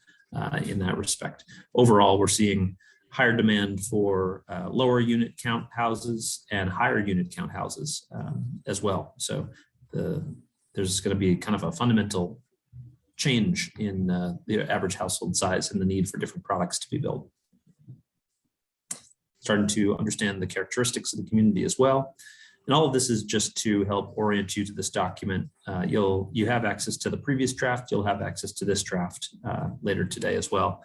in that respect. Overall, we're seeing higher demand for lower unit count houses and higher unit count houses as well. So there's going to be kind of a fundamental change in the average household size and the need for different products to be built. Starting to understand the characteristics of the community as well. And all of this is just to help orient you to this document. You have access to the previous draft. You'll have access to this draft later today as well.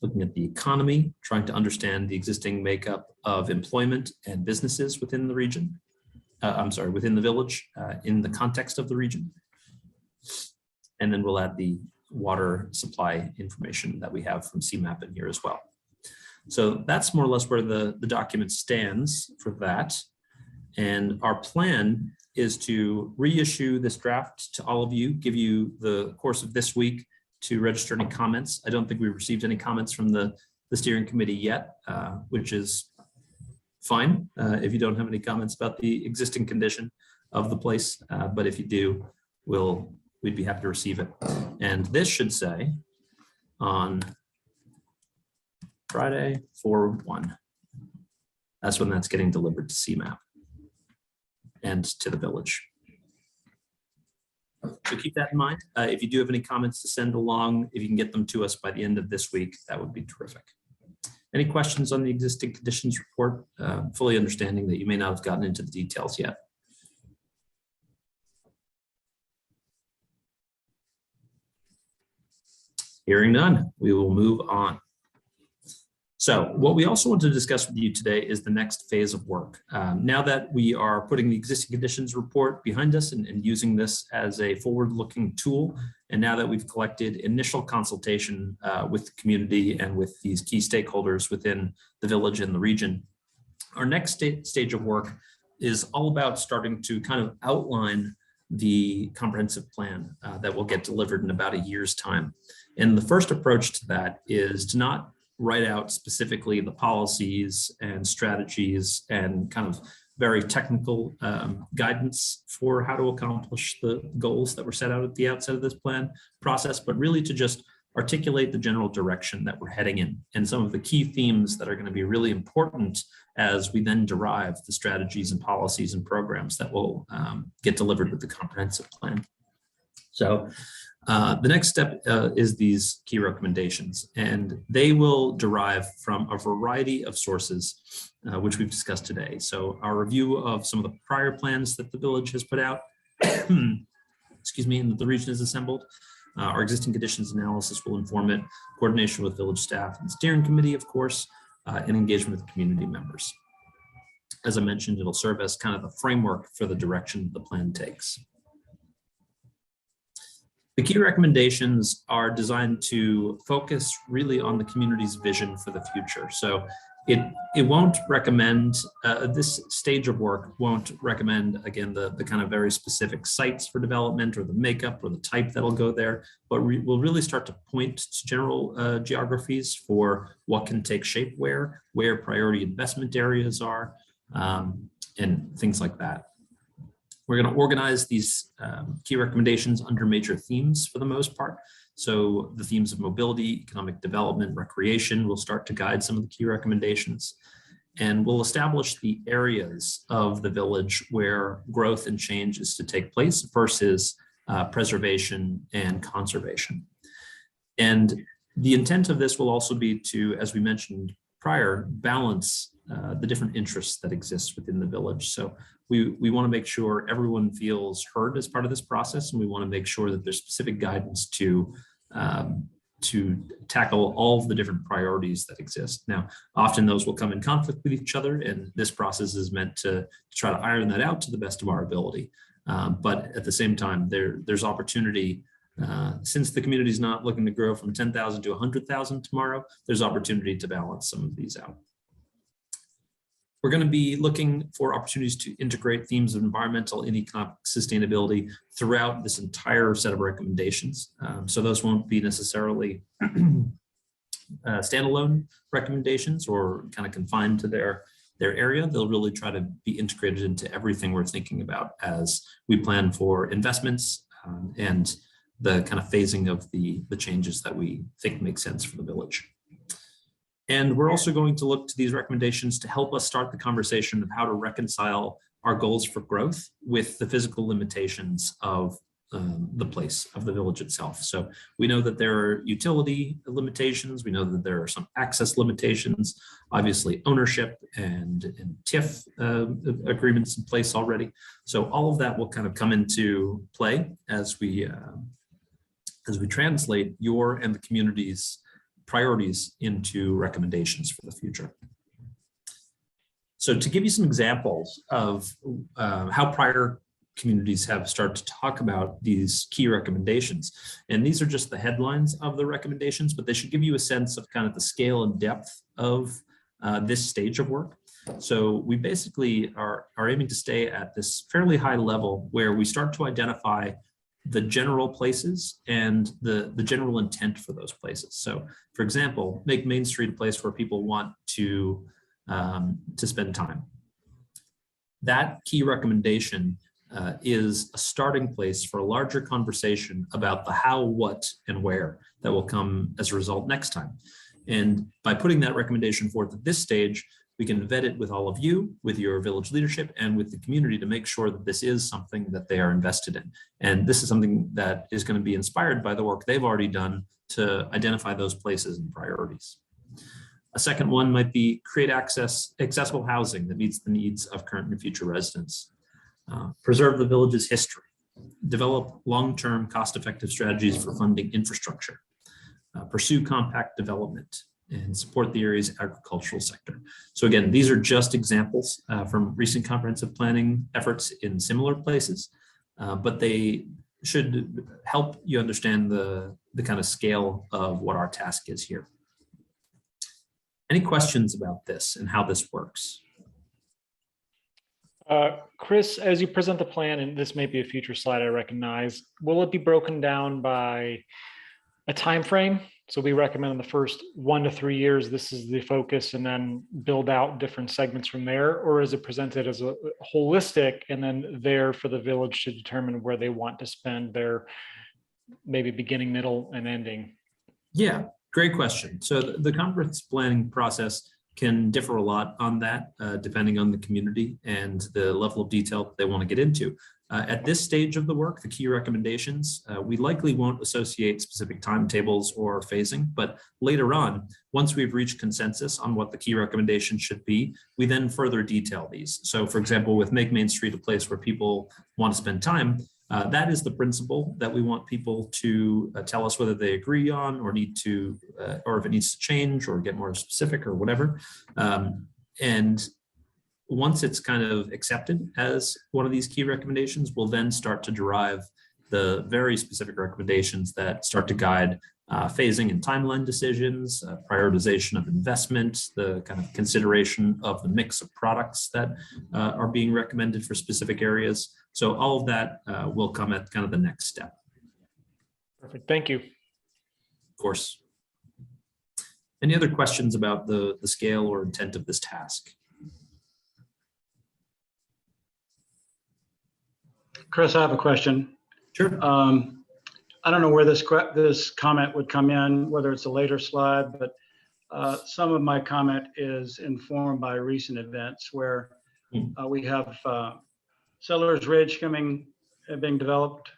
Looking at the economy, trying to understand the existing makeup of employment and businesses within the region. Within the village, in the context of the region. And then we'll add the water supply information that we have from CMAP in here as well. So that's more or less where the document stands for that. And our plan is to reissue this draft to all of you, give you the course of this week to register any comments. I don't think we received any comments from the steering committee yet, which is fine if you don't have any comments about the existing condition of the place. But if you do, we'd be happy to receive it. And this should say on Friday 4/1. That's when that's getting delivered to CMAP and to the village. So keep that in mind. If you do have any comments to send along, if you can get them to us by the end of this week, that would be terrific. Any questions on the existing conditions report? Fully understanding that you may not have gotten into the details yet. Hearing none, we will move on. So what we also want to discuss with you today is the next phase of work. Now that we are putting the existing conditions report behind us and using this as a forward-looking tool, and now that we've collected initial consultation with the community and with these key stakeholders within the village and the region, our next stage of work is all about starting to kind of outline the comprehensive plan that will get delivered in about a year's time. And the first approach to that is to not write out specifically the policies and strategies and kind of very technical guidance for how to accomplish the goals that were set out at the outset of this plan process, but really to just articulate the general direction that we're heading in and some of the key themes that are going to be really important as we then derive the strategies and policies and programs that will get delivered with the comprehensive plan. So the next step is these key recommendations, and they will derive from a variety of sources, which we've discussed today. So our review of some of the prior plans that the village has put out, excuse me, and that the region has assembled. Our existing conditions analysis will inform it, coordination with village staff and steering committee, of course, and engagement with community members. As I mentioned, it'll serve as kind of the framework for the direction the plan takes. The key recommendations are designed to focus really on the community's vision for the future. So it won't recommend, this stage of work won't recommend, again, the kind of very specific sites for development or the makeup or the type that'll go there, but we'll really start to point to general geographies for what can take shape where priority investment areas are, and things like that. We're going to organize these key recommendations under major themes for the most part. So the themes of mobility, economic development, recreation will start to guide some of the key recommendations. And we'll establish the areas of the village where growth and change is to take place versus preservation and conservation. And the intent of this will also be to, as we mentioned prior, balance the different interests that exist within the village. So we want to make sure everyone feels heard as part of this process, and we want to make sure that there's specific guidance to tackle all of the different priorities that exist. Now, often those will come in conflict with each other, and this process is meant to try to iron that out to the best of our ability. But at the same time, there's opportunity. Since the community is not looking to grow from 10,000 to 100,000 tomorrow, there's opportunity to balance some of these out. We're going to be looking for opportunities to integrate themes of environmental and economic sustainability throughout this entire set of recommendations. So those won't be necessarily standalone recommendations or kind of confined to their area. They'll really try to be integrated into everything we're thinking about as we plan for investments and the kind of phasing of the changes that we think make sense for the village. And we're also going to look to these recommendations to help us start the conversation of how to reconcile our goals for growth with the physical limitations of the place of the village itself. So we know that there are utility limitations. We know that there are some access limitations, obviously ownership and TIF agreements in place already. So all of that will kind of come into play as we translate your and the community's priorities into recommendations for the future. So to give you some examples of how prior communities have started to talk about these key recommendations, and these are just the headlines of the recommendations, but they should give you a sense of kind of the scale and depth of this stage of work. So we basically are aiming to stay at this fairly high level where we start to identify the general places and the general intent for those places. So for example, make Main Street a place where people want to spend time. That key recommendation is a starting place for a larger conversation about the how, what, and where that will come as a result next time. And by putting that recommendation forth at this stage, we can vet it with all of you, with your village leadership, and with the community to make sure that this is something that they are invested in. And this is something that is going to be inspired by the work they've already done to identify those places and priorities. A second one might be create accessible housing that meets the needs of current and future residents. Preserve the village's history. Develop long-term cost-effective strategies for funding infrastructure. Pursue compact development and support the area's agricultural sector. So again, these are just examples from recent comprehensive planning efforts in similar places, but they should help you understand the kind of scale of what our task is here. Any questions about this and how this works? Chris, as you present the plan, and this may be a future slide, I recognize, will it be broken down by a time frame? So we recommend in the first 1 to 3 years, this is the focus, and then build out different segments from there? Or is it presented as a holistic and then there for the village to determine where they want to spend their maybe beginning, middle, and ending? Yeah, great question. So the comprehensive planning process can differ a lot on that, depending on the community and the level of detail that they want to get into. At this stage of the work, the key recommendations, we likely won't associate specific timetables or phasing, but later on, once we've reached consensus on what the key recommendations should be, we then further detail these. So for example, with Make Main Street a place where people want to spend time, that is the principle that we want people to tell us whether they agree on or need to, or if it needs to change or get more specific or whatever. And once it's kind of accepted as one of these key recommendations, we'll then start to derive the very specific recommendations that start to guide phasing and timeline decisions, prioritization of investment, the kind of consideration of the mix of products that are being recommended for specific areas. So all of that will come at kind of the next step. Perfect, thank you. Of course. Any other questions about the scale or intent of this task? Chris, I have a question. Sure. I don't know where this comment would come in, whether it's a later slide, but some of my comment is informed by recent events where we have Settlers Ridge being developed.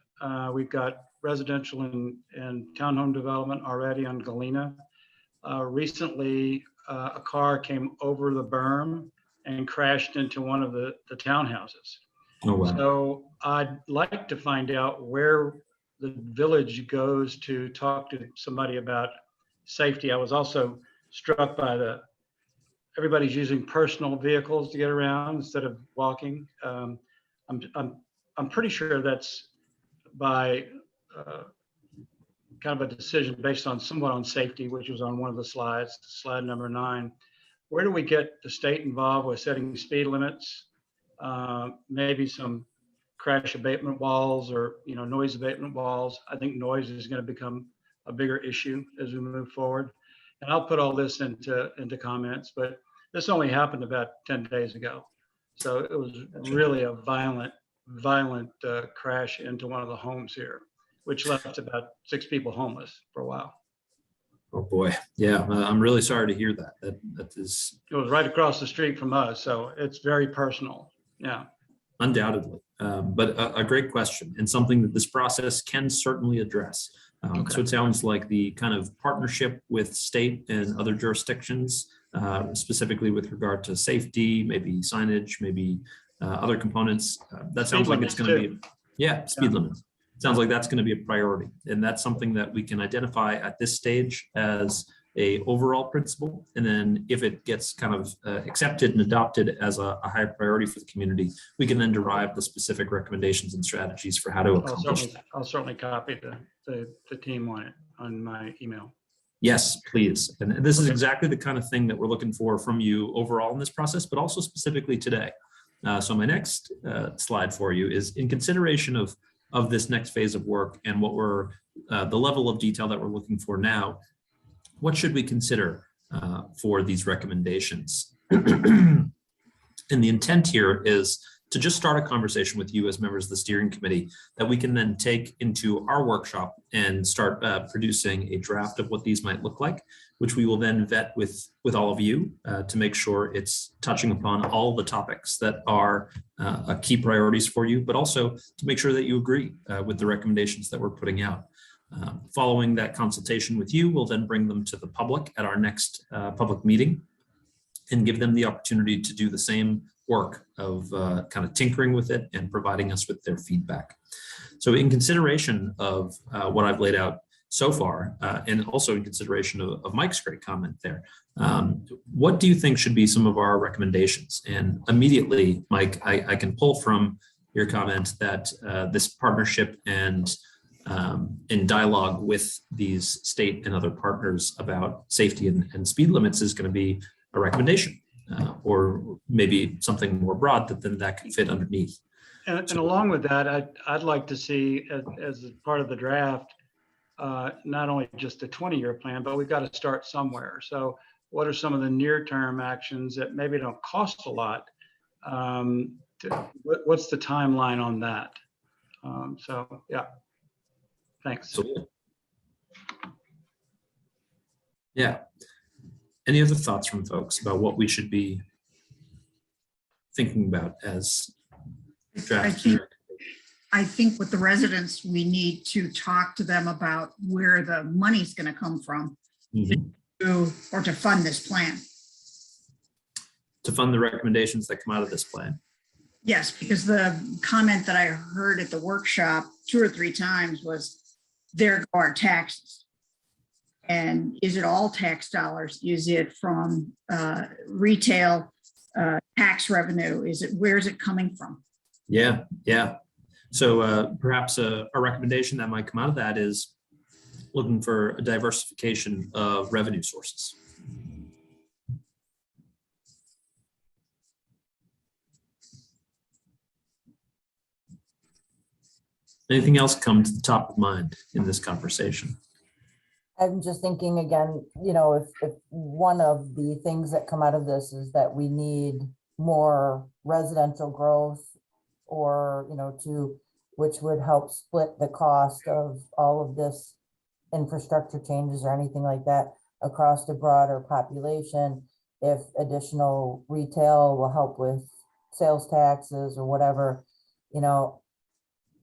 We've got residential and townhome development already on Galena. Recently, a car came over the berm and crashed into one of the townhouses. Oh, wow. So I'd like to find out where the village goes to talk to somebody about safety. I was also struck by everybody's using personal vehicles to get around instead of walking. I'm pretty sure that's by kind of a decision based on somewhat on safety, which was on one of the slides, slide number 9. Where do we get the state involved with setting speed limits? Maybe some crash abatement walls or noise abatement walls. I think noise is going to become a bigger issue as we move forward. And I'll put all this into comments, but this only happened about 10 days ago. So it was really a violent crash into one of the homes here, which left about 6 people homeless for a while. Oh, boy. Yeah, I'm really sorry to hear that. That is It was right across the street from us, so it's very personal. Yeah. undoubtedly, but a great question and something that this process can certainly address. Okay. So it sounds like the kind of partnership with state and other jurisdictions, specifically with regard to safety, maybe signage, maybe other components. That Speed sounds like it's limits, going to too. be, yeah, speed Yeah. limits. Sounds like that's going to be a priority. And that's something that we can identify at this stage as a overall principle. And then if it gets kind of accepted and adopted as a high priority for the community, we can then derive the specific recommendations and strategies for how to accomplish that. I'll certainly copy the team on it on my email. Yes, please. And this is Okay. exactly the kind of thing that we're looking for from you overall in this process, but also specifically today. So my next slide for you is in consideration of this next phase of work and what we're the level of detail that we're looking for now. What should we consider for these recommendations? And the intent here is to just start a conversation with you as members of the steering committee that we can then take into our workshop and start producing a draft of what these might look like, which we will then vet with all of you to make sure it's touching upon all the topics that are key priorities for you, but also to make sure that you agree with the recommendations that we're putting out. Following that consultation with you, we'll then bring them to the public at our next public meeting and give them the opportunity to do the same work of kind of tinkering with it and providing us with their feedback. So in consideration of what I've laid out so far, and also in consideration of Mike's great comment there, what do you think should be some of our recommendations? And immediately, Mike, I can pull from your comment that this partnership and in dialogue with these state and other partners about safety and speed limits is going to be a recommendation, or maybe something more broad that can fit underneath. And along with that, I'd like to see as part of the draft, not only just a 20-year plan, but we've got to start somewhere. So what are some of the near-term actions that maybe don't cost a lot? What's the timeline on that? So yeah, thanks. Absolutely. Yeah. Any other thoughts from folks about what we should be thinking about as draft? I think with the residents, we need to talk to them about where the money's going to come from to fund this plan. To fund the recommendations that come out of this plan. Yes, because the comment that I heard at the workshop 2 or 3 times was, there go our taxes. And is it all tax dollars? Is it from retail tax revenue? Where is it coming from? Yeah. So perhaps a recommendation that might come out of that is looking for a diversification of revenue sources. Anything else come to the top of mind in this conversation? I'm just thinking again, if one of the things that come out of this is that we need more residential growth or, which would help split the cost of all of this infrastructure changes or anything like that across the broader population. If additional retail will help with sales taxes or whatever,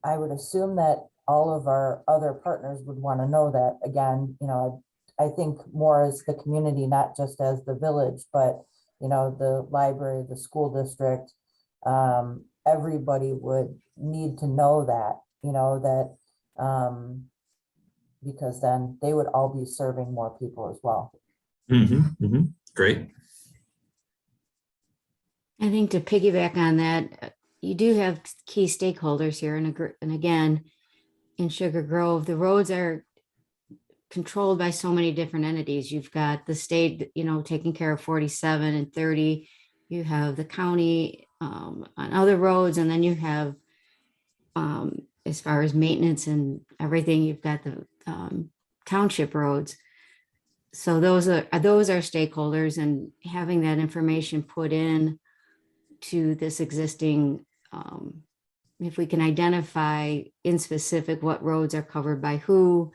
I would assume that all of our other partners would want to know that. Again, I think more as the community, not just as the village, but, the library, the school district, everybody would need to know that, because then they would all be serving more people as well. Great. I think to piggyback on that, you do have key stakeholders here. And again, in Sugar Grove, the roads are controlled by so many different entities. You've got the state, taking care of 47 and 30. You have the county on other roads, and then you have, as far as maintenance and everything, you've got the township roads. So those are stakeholders, and having that information put in to this existing, if we can identify in specific what roads are covered by who,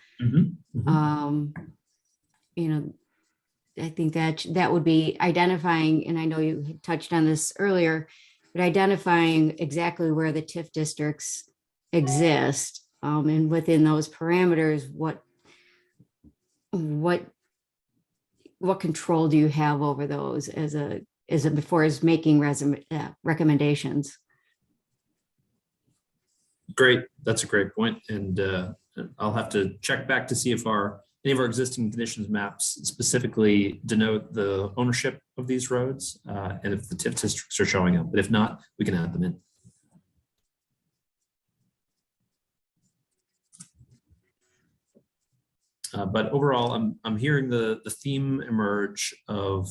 I think that would be identifying, and I know you had touched on this earlier, but identifying exactly where the TIF districts exist, and within those parameters, what control do you have over those before as making recommendations? Great. That's a great point. And I'll have to check back to see if any of our existing conditions maps specifically denote the ownership of these roads, and if the TIF districts are showing up. But if not, we can add them in. But overall, I'm hearing the theme emerge of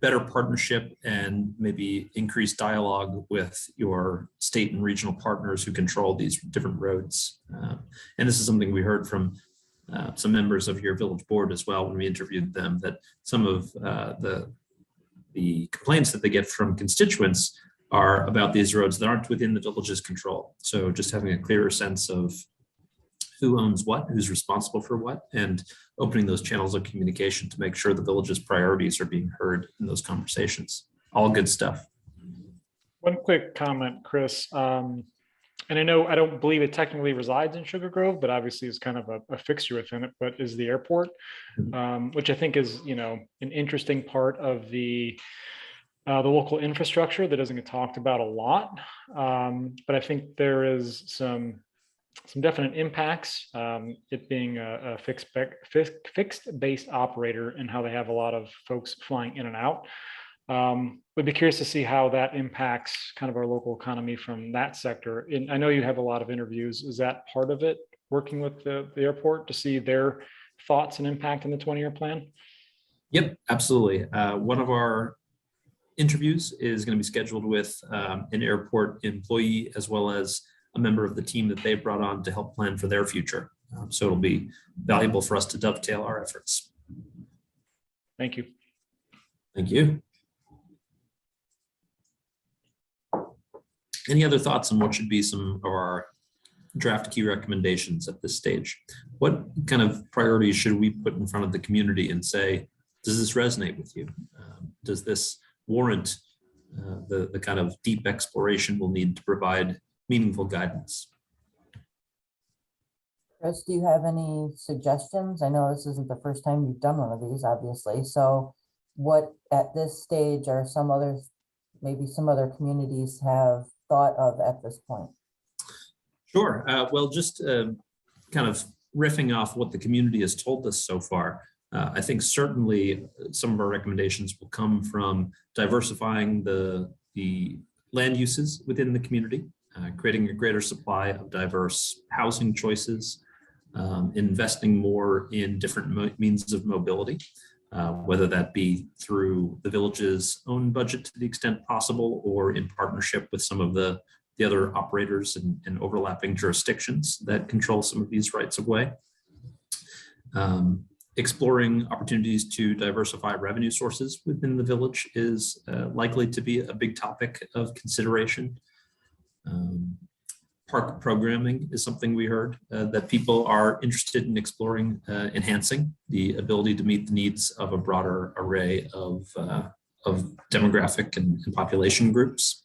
better partnership and maybe increased dialogue with your state and regional partners who control these different roads. And this is something we heard from some members of your village board as well when we interviewed them, that some of the complaints that they get from constituents are about these roads that aren't within the village's control. So just having a clearer sense of who owns what, who's responsible for what, and opening those channels of communication to make sure the village's priorities are being heard in those conversations. All good stuff. One quick comment, Chris. And I don't believe it technically resides in Sugar Grove, but obviously is kind of a fixture within it, but is the airport, which I think is, an interesting part of the local infrastructure that doesn't get talked about a lot. But I think there is some definite impacts, it being a fixed based operator and how they have a lot of folks flying in and out. Would be curious to see how that impacts kind of our local economy from that sector. And I know you have a lot of interviews. Is that part of it, working with the airport to see their thoughts and impact in the 20-year plan? Yep, absolutely. One of our interviews is going to be scheduled with an airport employee as well as a member of the team that they brought on to help plan for their future. So it'll be valuable for us to dovetail our efforts. Thank you. Thank you. Any other thoughts on what should be some of our draft key recommendations at this stage? What kind of priorities should we put in front of the community and say, does this resonate with you? Does this warrant the kind of deep exploration we'll need to provide meaningful guidance? Chris, do you have any suggestions? I know this isn't the first time you've done one of these, obviously. So what at this stage are maybe some other communities have thought of at this point? Sure. Well, just kind of riffing off what the community has told us so far, I think certainly some of our recommendations will come from diversifying the land uses within the community, creating a greater supply of diverse housing choices, investing more in different means of mobility, whether that be through the village's own budget to the extent possible, or in partnership with some of the other operators and overlapping jurisdictions that control some of these rights of way. Exploring opportunities to diversify revenue sources within the village is likely to be a big topic of consideration. Park programming is something we heard that people are interested in exploring, enhancing the ability to meet the needs of a broader array of demographic and population groups.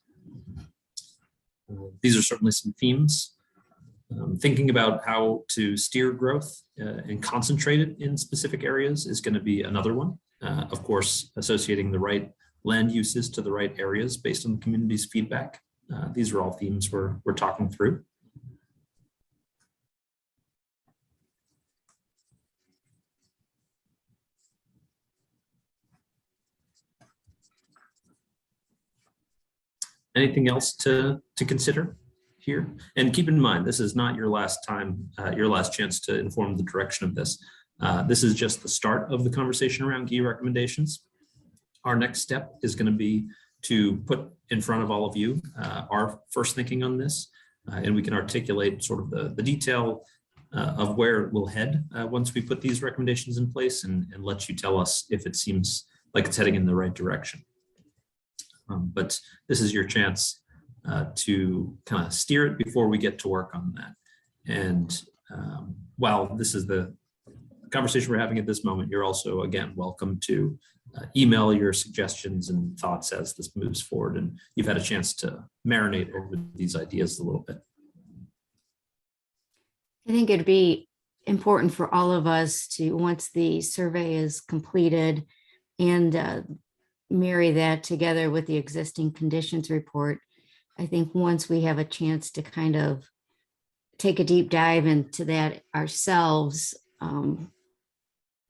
These are certainly some themes. Thinking about how to steer growth and concentrate it in specific areas is going to be another one. Of course, associating the right land uses to the right areas based on the community's feedback. These are all themes we're talking through. Anything else to consider here? And keep in mind, this is not your last time, your last chance to inform the direction of this. This is just the start of the conversation around key recommendations. Our next step is going to be to put in front of all of you our first thinking on this, and we can articulate sort of the detail of where we'll head once we put these recommendations in place, and let you tell us if it seems like it's heading in the right direction. But this is your chance to kind of steer it before we get to work on that. And while this is the conversation we're having at this moment, you're also, again, welcome to email your suggestions and thoughts as this moves forward. And you've had a chance to marinate over these ideas a little bit. I think it'd be important for all of us to, once the survey is completed, and marry that together with the existing conditions report. I think once we have a chance to kind of take a deep dive into that ourselves,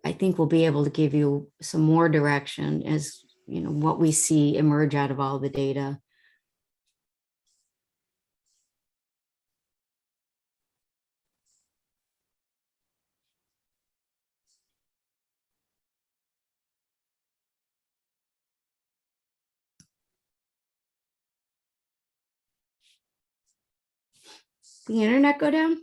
I think we'll be able to give you some more direction as, you know, what we see emerge out of all the data. The internet go down?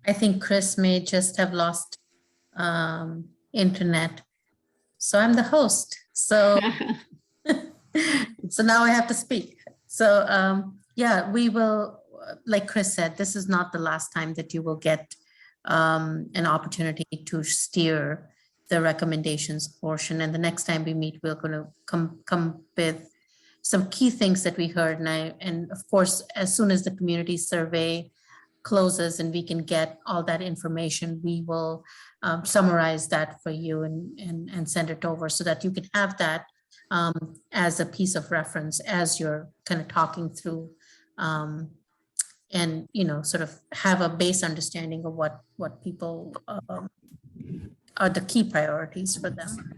I think Chris may just have lost internet. So I'm the host. So, so now I have to speak. So yeah, we will, like Chris said, this is not the last time that you will get an opportunity to steer the recommendations portion. And the next time we meet, we're going to come with some key things that we heard. And of course, as soon as the community survey closes and we can get all that information, we will summarize that for you and send it over so that you can have that as a piece of reference as you're kind of talking through and, you know, sort of have a base understanding of what people are the key priorities for them.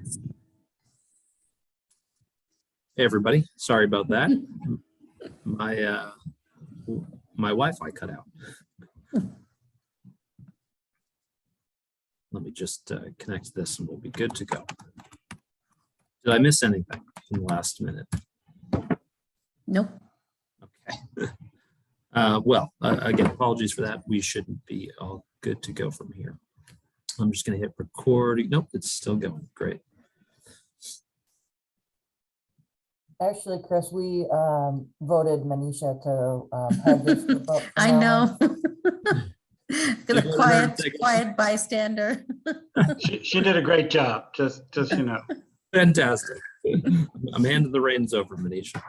Hey, everybody. Sorry about that. My Wi-Fi cut out. Let me just connect this and we'll be good to go. Did I miss anything in the last minute? Nope. Okay. Well, again, apologies for that. We shouldn't be all good to go from here. I'm just going to hit record. Nope, it's still going. Great. Actually, Chris, we voted Manisha to have this. vote for I now. know. The quiet bystander. She did a great job, just you know. Fantastic. I'm handing the reins over, Manisha.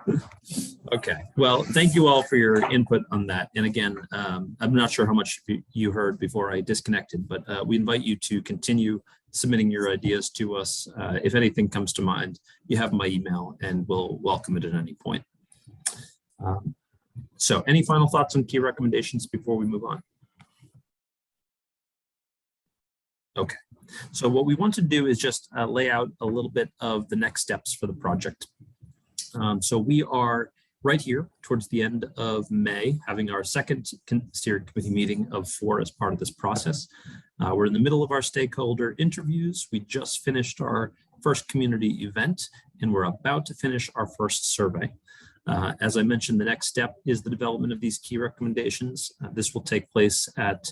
Okay. Well, thank you all for your input on that. And again, I'm not sure how much you heard before I disconnected, but we invite you to continue submitting your ideas to us. If anything comes to mind, you have my email and we'll welcome it at any point. So any final thoughts on key recommendations before we move on? Okay. So what we want to do is just lay out a little bit of the next steps for the project. So we are right here towards the end of May, having our second steering committee meeting of 4 as part of this process. We're in the middle of our stakeholder interviews. We just finished our first community event, and we're about to finish our first survey. As I mentioned, the next step is the development of these key recommendations. This will take place at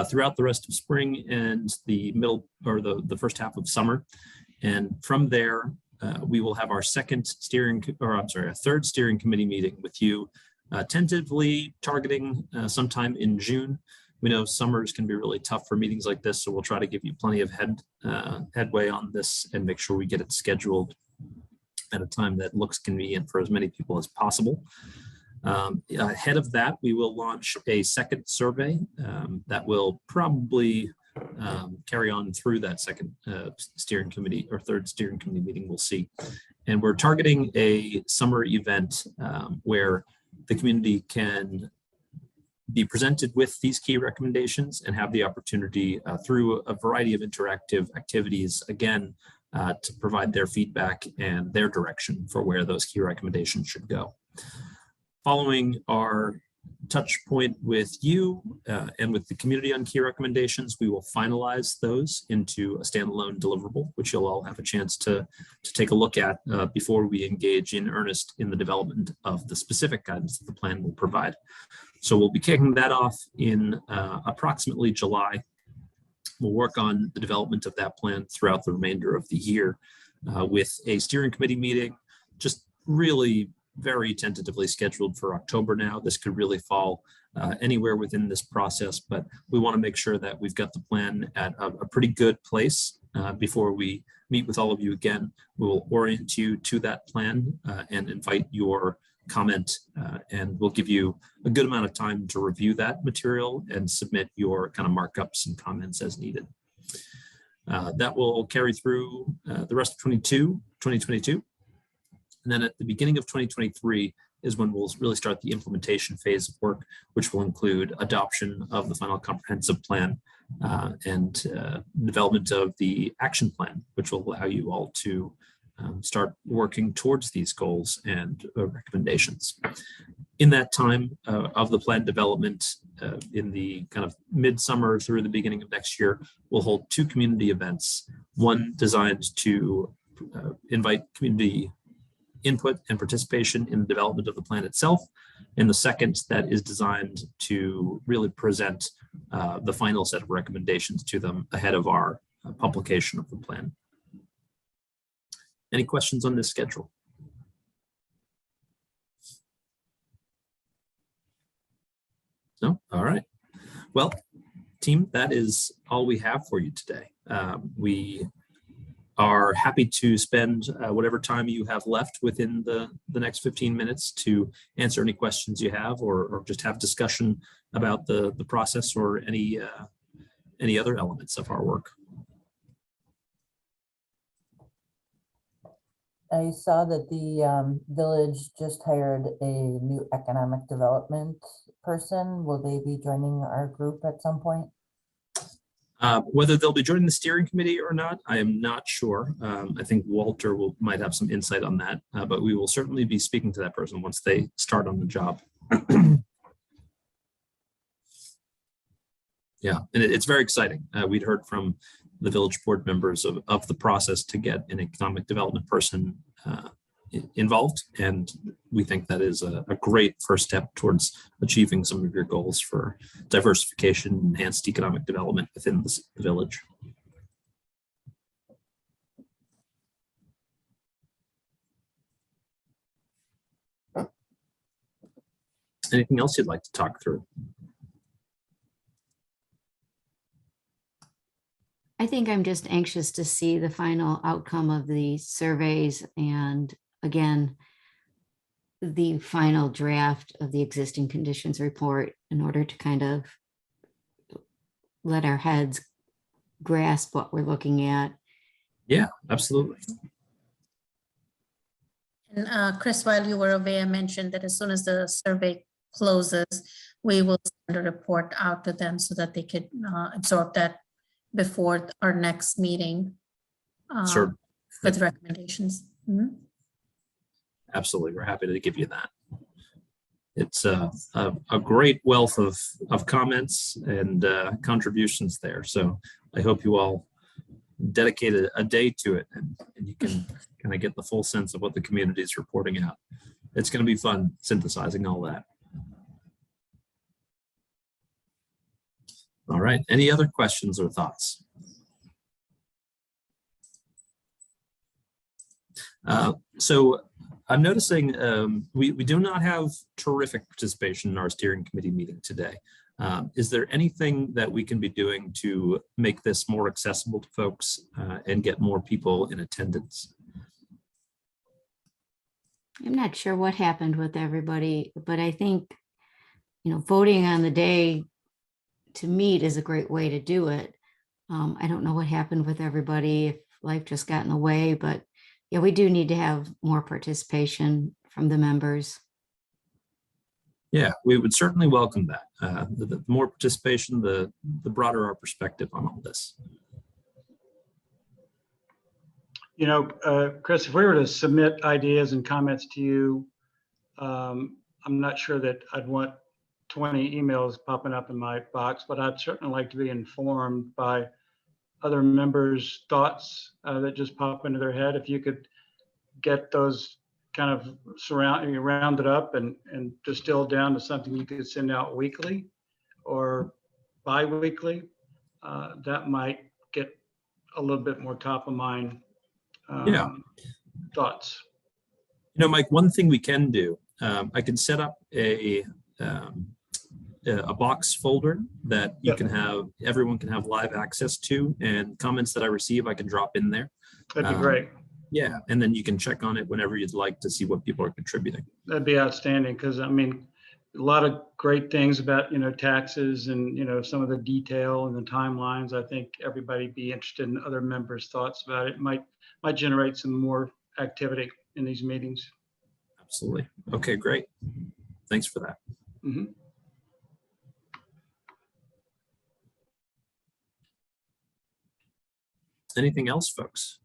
throughout the rest of spring and the middle or the first half of summer. And from there, we will have our a third steering committee meeting with you, tentatively targeting sometime in June. We know summers can be really tough for meetings like this, so we'll try to give you plenty of headway on this and make sure we get it scheduled at a time that looks convenient for as many people as possible. Ahead of that, we will launch a second survey that will probably carry on through that second steering committee or third steering committee meeting, we'll see. And we're targeting a summer event where the community can be presented with these key recommendations and have the opportunity through a variety of interactive activities, again, to provide their feedback and their direction for where those key recommendations should go. Following our touch point with you and with the community on key recommendations, we will finalize those into a standalone deliverable, which you'll all have a chance to take a look at before we engage in earnest in the development of the specific guidance that the plan will provide. So we'll be kicking that off in approximately July. We'll work on the development of that plan throughout the remainder of the year with a steering committee meeting, just really very tentatively scheduled for October now. This could really fall anywhere within this process, but we want to make sure that we've got the plan at a pretty good place before we meet with all of you again. We will orient you to that plan and invite your comment, and we'll give you a good amount of time to review that material and submit your kind of markups and comments as needed. That will carry through the rest of 2022. And then at the beginning of 2023 is when we'll really start the implementation phase of work, which will include adoption of the final comprehensive plan and development of the action plan, which will allow you all to start working towards these goals and recommendations. In that time of the plan development, in the kind of midsummer through the beginning of next year, we'll hold 2 community events, one designed to invite community input and participation in the development of the plan itself, and the second that is designed to really present the final set of recommendations to them ahead of our publication of the plan. Any questions on this schedule? No? All right. Well, team, that is all we have for you today. We are happy to spend whatever time you have left within the next 15 minutes to answer any questions you have, or just have discussion about the process or any other elements of our work. I saw that the village just hired a new economic development person. Will they be joining our group at some point? Whether they'll be joining the steering committee or not, I am not sure. I think Walter might have some insight on that, but we will certainly be speaking to that person once they start on the job. Yeah, and it's very exciting. We'd heard from the village board members of the process to get an economic development person involved, and we think that is a great first step towards achieving some of your goals for diversification, enhanced economic development within the village. Anything else you'd like to talk through? I think I'm just anxious to see the final outcome of the surveys and, again, the final draft of the existing conditions report in order to kind of let our heads grasp what we're looking at. Yeah, absolutely. And Chris, while you were away, I mentioned that as soon as the survey closes, we will send a report out to them so that they could absorb that before our next meeting Sure. with recommendations. Mhm. Absolutely, we're happy to give you that. It's a great wealth of comments and contributions there. So I hope you all dedicate a day to it, and you can kind of get the full sense of what the community is reporting out. It's going to be fun synthesizing all that. All right, any other questions or thoughts? So I'm noticing we do not have terrific participation in our steering committee meeting today. Is there anything that we can be doing to make this more accessible to folks and get more people in attendance? I'm not sure what happened with everybody, but I think, voting on the day to meet is a great way to do it. I don't know what happened with everybody, if life just got in the way, but yeah, we do need to have more participation from the members. Yeah, we would certainly welcome that. The more participation, the broader our perspective on all this. Chris, if we were to submit ideas and comments to you, I'm not sure that I'd want 20 emails popping up in my box, but I'd certainly like to be informed by other members' thoughts that just pop into their head. If you could get those kind of rounded up and distilled down to something you could send out weekly or bi-weekly, that might get a little bit more top of mind thoughts. Mike, one thing we can do, I can set up a box folder that you Yep. can have, everyone can have live access to, and comments that I receive, I can drop in there. That'd be great. Yeah, and then you can check on it whenever you'd like to see what people are contributing. That'd be outstanding, because I mean, a lot of great things about, taxes and, some of the detail and the timelines. I think everybody be interested in other members' thoughts about it. Might generate some more activity in these meetings. Absolutely. Okay, great. Thanks for that. Mhm. Anything else, folks?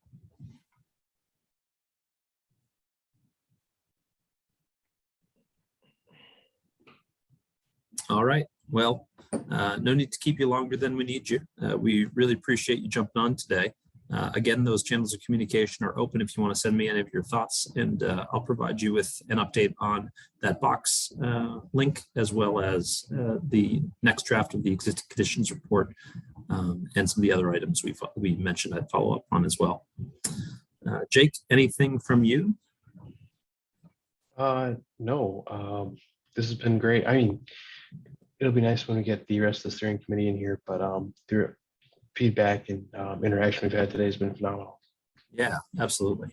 All right. Well, no need to keep you longer than we need you. We really appreciate you jumping on today. Again, those channels of communication are open if you want to send me any of your thoughts, and I'll provide you with an update on that box link, as well as the next draft of the existing conditions report, and some of the other items we mentioned I'd follow up on as well. Jake, anything from you? No, this has been great. I mean, it'll be nice when we get the rest of the steering committee in here, but through feedback and interaction we've had today has been phenomenal. Yeah, absolutely.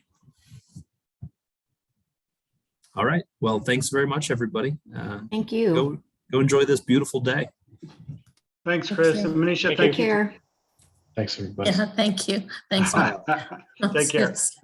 All right. Well, thanks very much, everybody. Thank you. Go enjoy this beautiful day. Thanks, Chris and Manisha. Take Thank Take care. Thanks, everybody. Yeah, thank you. Thanks. Bye. Mark. Take care. Yes.